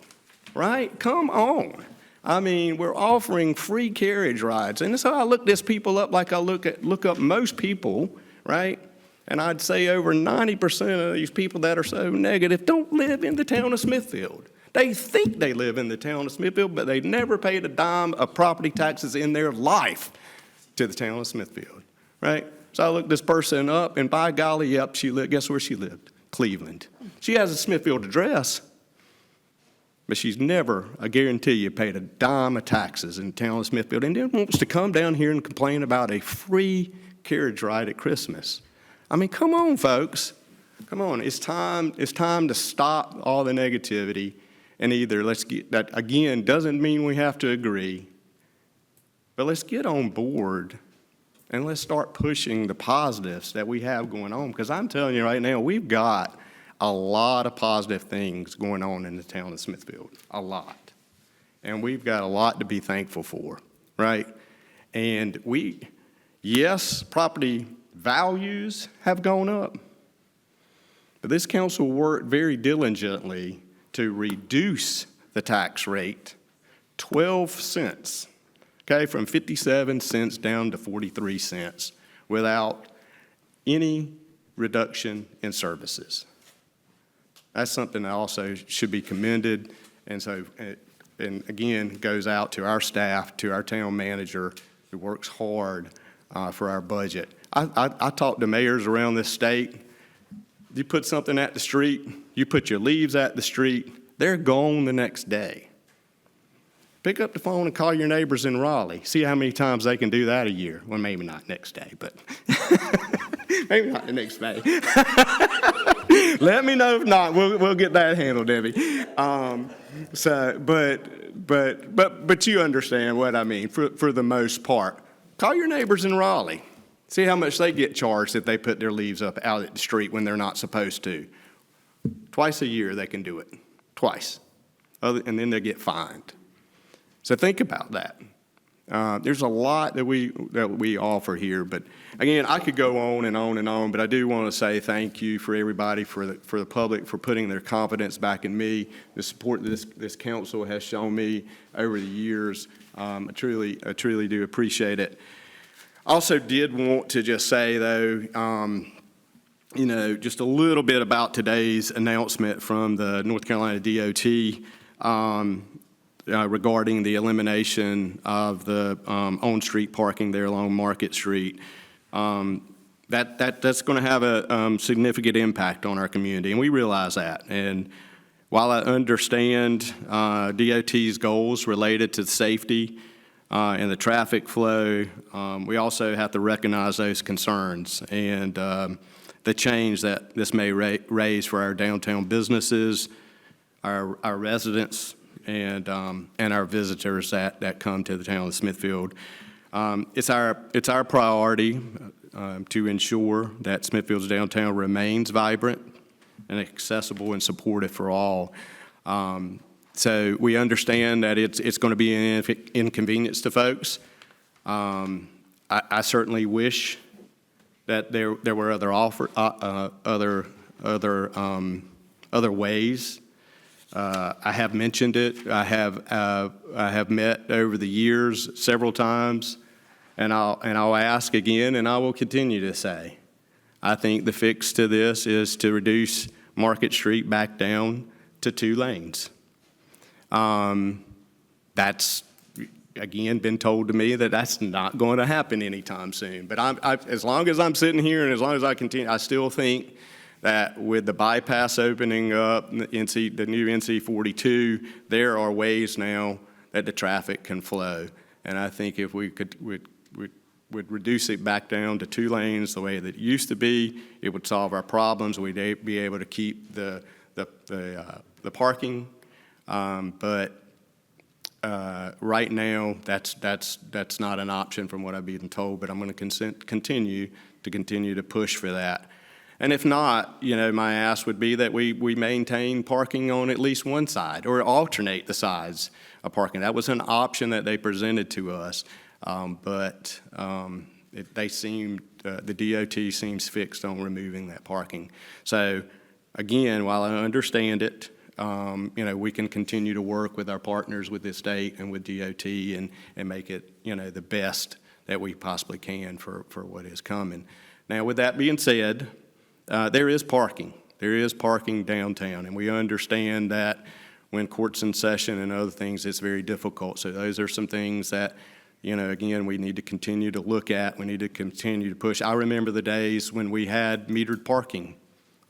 right? Come on. I mean, we're offering free carriage rides. And so I look these people up like I look up most people, right? And I'd say over 90% of these people that are so negative don't live in the town of Smithfield. They think they live in the town of Smithfield, but they've never paid a dime of property taxes in their life to the town of Smithfield, right? So I looked this person up, and by golly, yep, guess where she lived? Cleveland. She has a Smithfield address, but she's never, I guarantee you, paid a dime of taxes in the town of Smithfield, and then wants to come down here and complain about a free carriage ride at Christmas. I mean, come on, folks. Come on. It's time to stop all the negativity. And either let's get that, again, doesn't mean we have to agree, but let's get on board and let's start pushing the positives that we have going on. Because I'm telling you right now, we've got a lot of positive things going on in the town of Smithfield, a lot. And we've got a lot to be thankful for, right? And yes, property values have gone up, but this council worked very diligently to reduce the tax rate 12 cents, okay, from 57 cents down to 43 cents without any reduction in services. That's something that also should be commended, and so, and again, goes out to our staff, to our town manager, who works hard for our budget. I talk to mayors around this state. You put something at the street, you put your leaves at the street, they're gone the next day. Pick up the phone and call your neighbors in Raleigh. See how many times they can do that a year. Well, maybe not next day, but maybe not the next day. Let me know if not. We'll get that handled, Debbie. But you understand what I mean for the most part. Call your neighbors in Raleigh. See how much they get charged if they put their leaves up out at the street when they're not supposed to. Twice a year they can do it. Twice. And then they get fined. So think about that. There's a lot that we offer here, but again, I could go on and on and on, but I do want to say thank you for everybody, for the public, for putting their confidence back in me, the support that this council has shown me over the years. I truly do appreciate it. I also did want to just say, though, just a little bit about today's announcement from the North Carolina DOT regarding the elimination of the on-street parking there along Market Street. That's going to have a significant impact on our community, and we realize that. And while I understand DOT's goals related to safety and the traffic flow, we also have to recognize those concerns and the change that this may raise for our downtown businesses, our residents, and our visitors that come to the town of Smithfield. It's our priority to ensure that Smithfield's downtown remains vibrant and accessible and supportive for all. So we understand that it's going to be an inconvenience to folks. I certainly wish that there were other ways. I have mentioned it. I have met over the years several times, and I'll ask again, and I will continue to say, I think the fix to this is to reduce Market Street back down to 2 lanes. That's, again, been told to me that that's not going to happen anytime soon. But as long as I'm sitting here and as long as I continue, I still think that with the bypass opening up, the new NC 42, there are ways now that the traffic can flow. And I think if we would reduce it back down to 2 lanes the way that it used to be, it would solve our problems. We'd be able to keep the parking, but right now that's not an option from what I've been told. But I'm going to continue to push for that. And if not, my ask would be that we maintain parking on at least one side or alternate the sides of parking. That was an option that they presented to us, but the DOT seems fixed on removing that parking. So again, while I understand it, we can continue to work with our partners with the state and with DOT and make it, the best that we possibly can for what is coming. Now, with that being said, there is parking. There is parking downtown, and we understand that when court's in session and other things, it's very difficult. So those are some things that, again, we need to continue to look at. We need to continue to push. I remember the days when we had metered parking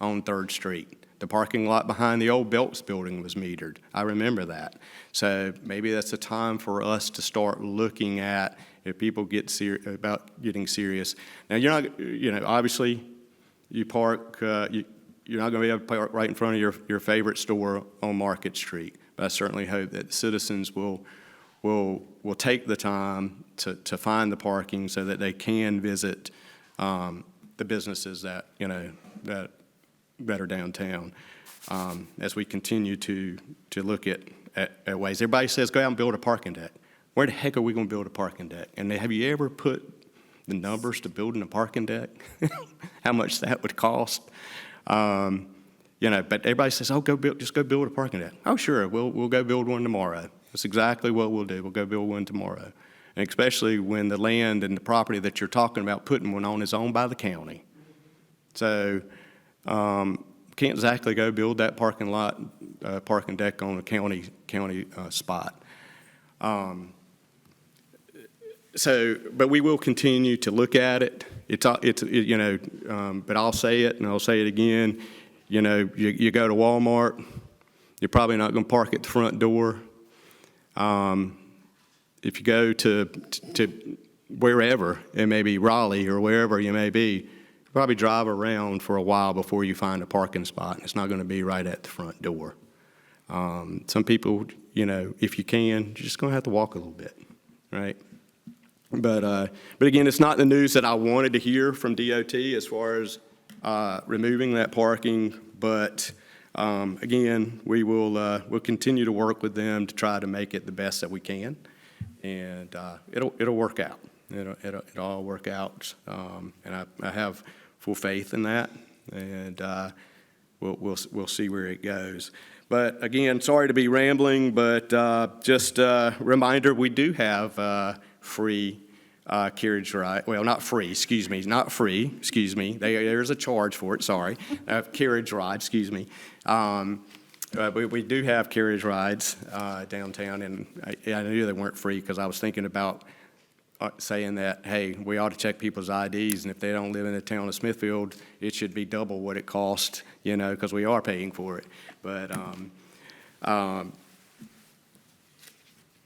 on 3rd Street. The parking lot behind the old Belts building was metered. I remember that. So maybe that's a time for us to start looking at if people get about getting serious. Now, you're not, obviously, you park, you're not going to be able to park right in front of your favorite store on Market Street. But I certainly hope that citizens will take the time to find the parking so that they can visit the businesses that that are downtown. As we continue to look at ways, everybody says go out and build a parking deck. Where the heck are we going to build a parking deck? And have you ever put the numbers to building a parking deck? How much that would cost? But everybody says, oh, just go build a parking deck. Oh, sure, we'll go build one tomorrow. That's exactly what we'll do. We'll go build one tomorrow. And especially when the land and the property that you're talking about putting one on is owned by the county. So can't exactly go build that parking deck on a county spot. But we will continue to look at it. But I'll say it and I'll say it again. You go to Walmart, you're probably not going to park at the front door. If you go to wherever, it may be Raleigh or wherever you may be, you probably drive around for a while before you find a parking spot. It's not going to be right at the front door. Some people, if you can, you're just going to have to walk a little bit, right? But again, it's not the news that I wanted to hear from DOT as far as removing that parking. But again, we'll continue to work with them to try to make it the best that we can, and it'll work out. It'll all work out, and I have full faith in that, and we'll see where it goes. But again, sorry to be rambling, but just a reminder: we do have free carriage ride. Well, not free. Excuse me. Not free. Excuse me. There's a charge for it. Sorry. Carriage ride. Excuse me. We do have carriage rides downtown, and I knew they weren't free because I was thinking about saying that, hey, we ought to check people's IDs, and if they don't live in the town of Smithfield, it should be double what it costs, because we are paying for it.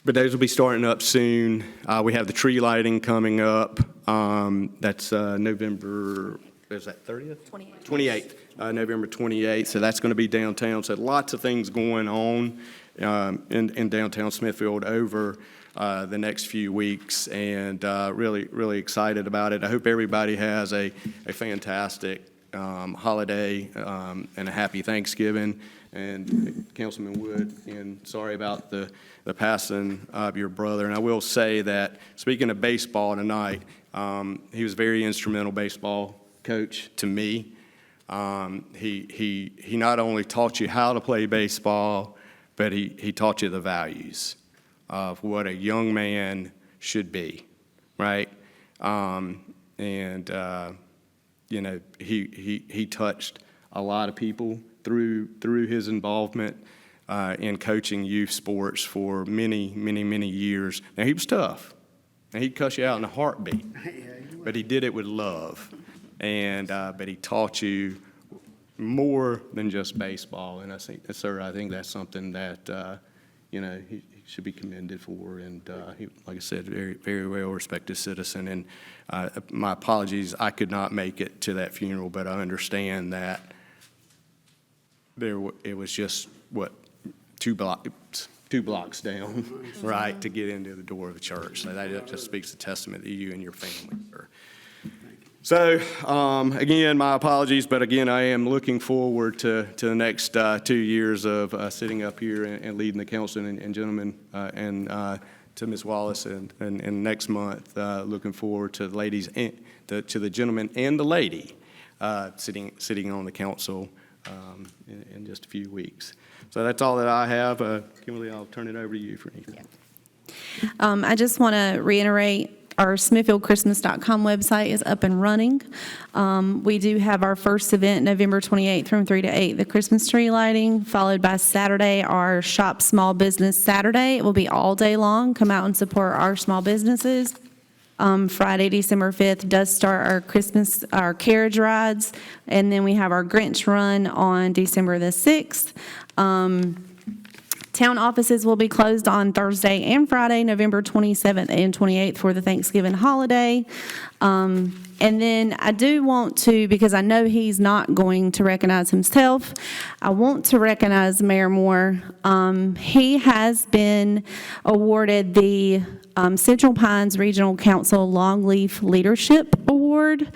But those will be starting up soon. We have the tree lighting coming up. That's November, is that 30th? 28th. November 28th. So that's going to be downtown. So lots of things going on in downtown Smithfield over the next few weeks, and really excited about it. I hope everybody has a fantastic holiday and a happy Thanksgiving. And Councilman Wood, and sorry about the passing of your brother. And I will say that, speaking of baseball tonight, he was a very instrumental baseball coach to me. He not only taught you how to play baseball, but he taught you the values of what a young man should be, right? He touched a lot of people through his involvement in coaching youth sports for many years. Now, he was tough, and he'd cuss you out in a heartbeat, but he did it with love, and but he taught you more than just baseball. And I think, sir, I think that's something that, he should be commended for. And he, like I said, very, very well-respected citizen. And my apologies, I could not make it to that funeral, but I understand that it was just, two blocks down, right, to get into the door of the church. So that just speaks a testament to you and your family, sir. So, again, my apologies, but again, I am looking forward to the next 2 years of sitting up here and leading the council and gentlemen, and to Ms. Wallace, and next month, looking forward to the ladies, to the gentleman and the lady sitting on the council in just a few weeks. So that's all that I have. Kimberly, I'll turn it over to you for anything. I just want to reiterate, our SmithfieldChristmas.com website is up and running. We do have our first event November 28th from 3 to 8, the Christmas tree lighting, followed by Saturday, our Shop Small Business Saturday. It will be all day long. Come out and support our small businesses. Friday, December 5th, does start our carriage rides, and then we have our Grinch run on December the 6th. Town offices will be closed on Thursday and Friday, November 27th and 28th for the Thanksgiving holiday. And then I do want to, because I know he's not going to recognize himself, I want to recognize Mayor Moore. He has been awarded the Central Pines Regional Council Longleaf Leadership Award.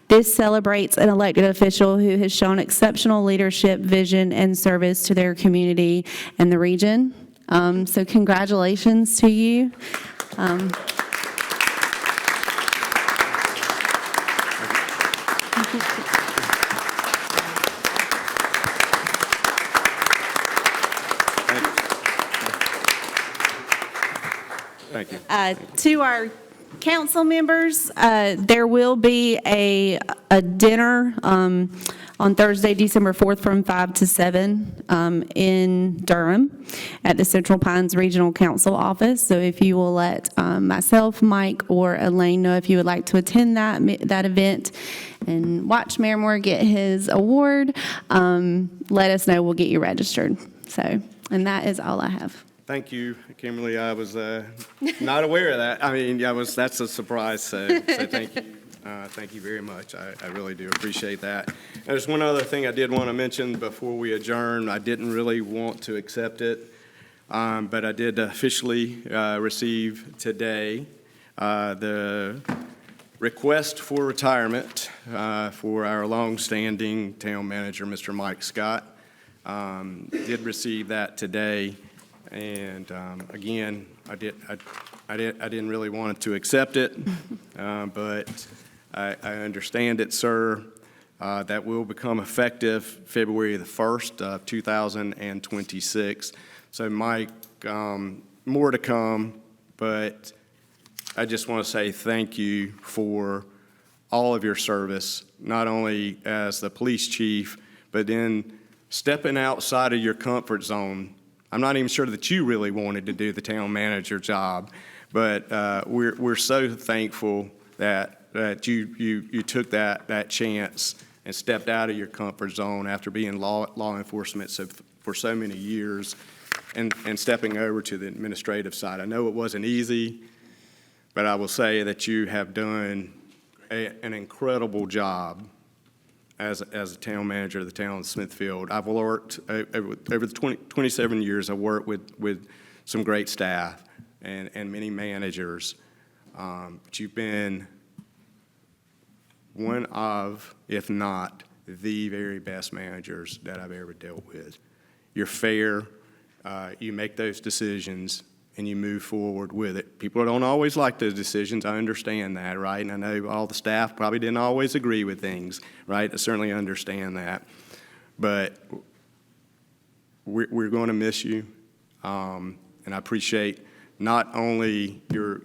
This celebrates an elected official who has shown exceptional leadership, vision, and service to their community and the region. So congratulations to you. Thank you. To our council members, there will be a dinner on Thursday, December 4th from 5 to 7 in Durham at the Central Pines Regional Council office. So if you will let myself, Mike, or Elaine know if you would like to attend that event and watch Mayor Moore get his award, let us know. We'll get you registered. So, and that is all I have. Thank you, Kimberly. I was not aware of that. I mean, that's a surprise, so thank you. Thank you very much. I really do appreciate that. There's one other thing I did want to mention before we adjourn. I didn't really want to accept it, but I did officially receive today the request for retirement for our longstanding town manager, Mr. Mike Scott. Did receive that today. And again, I didn't really want to accept it, but I understand it, sir. That will become effective February the 1st of 2026. So, Mike, more to come, but I just want to say thank you for all of your service, not only as the police chief, but in stepping outside of your comfort zone. I'm not even sure that you really wanted to do the town manager job, but we're so thankful that you took that chance and stepped out of your comfort zone after being law enforcement for so many years and stepping over to the administrative side. I know it wasn't easy, but I will say that you have done an incredible job as a town manager of the town of Smithfield. I've worked, over the 27 years, I've worked with some great staff and many managers. But you've been one of, if not, the very best managers that I've ever dealt with. You're fair, you make those decisions, and you move forward with it. People don't always like those decisions. I understand that, right? And I know all the staff probably didn't always agree with things, right? I certainly understand that. But we're going to miss you. And I appreciate not only your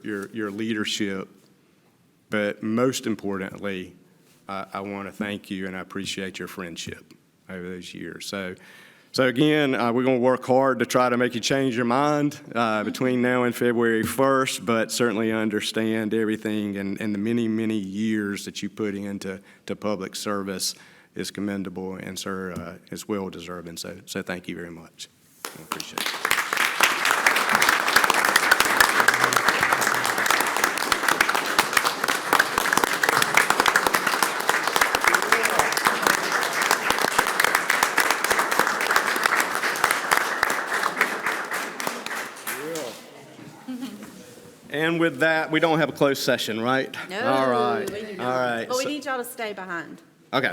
leadership, but most importantly, I want to thank you and I appreciate your friendship over those years. So again, we're going to work hard to try to make you change your mind between now and February 1st, but certainly understand everything and the many, many years that you put into public service is commendable, and sir, is well-deserved, and so thank you very much. I appreciate it. And with that, we don't have a closed session, right? No, All right, we do all not. right. But we So- need y'all to stay behind. Okay,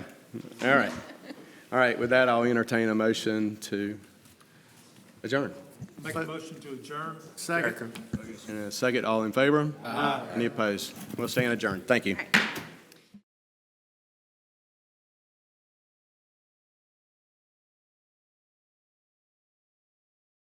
all right. All right, with that, I'll entertain a motion to adjourn. Make a motion to adjourn. Second. And a second, all in favor? Aye. Any opposed? We'll stand adjourned. Thank you.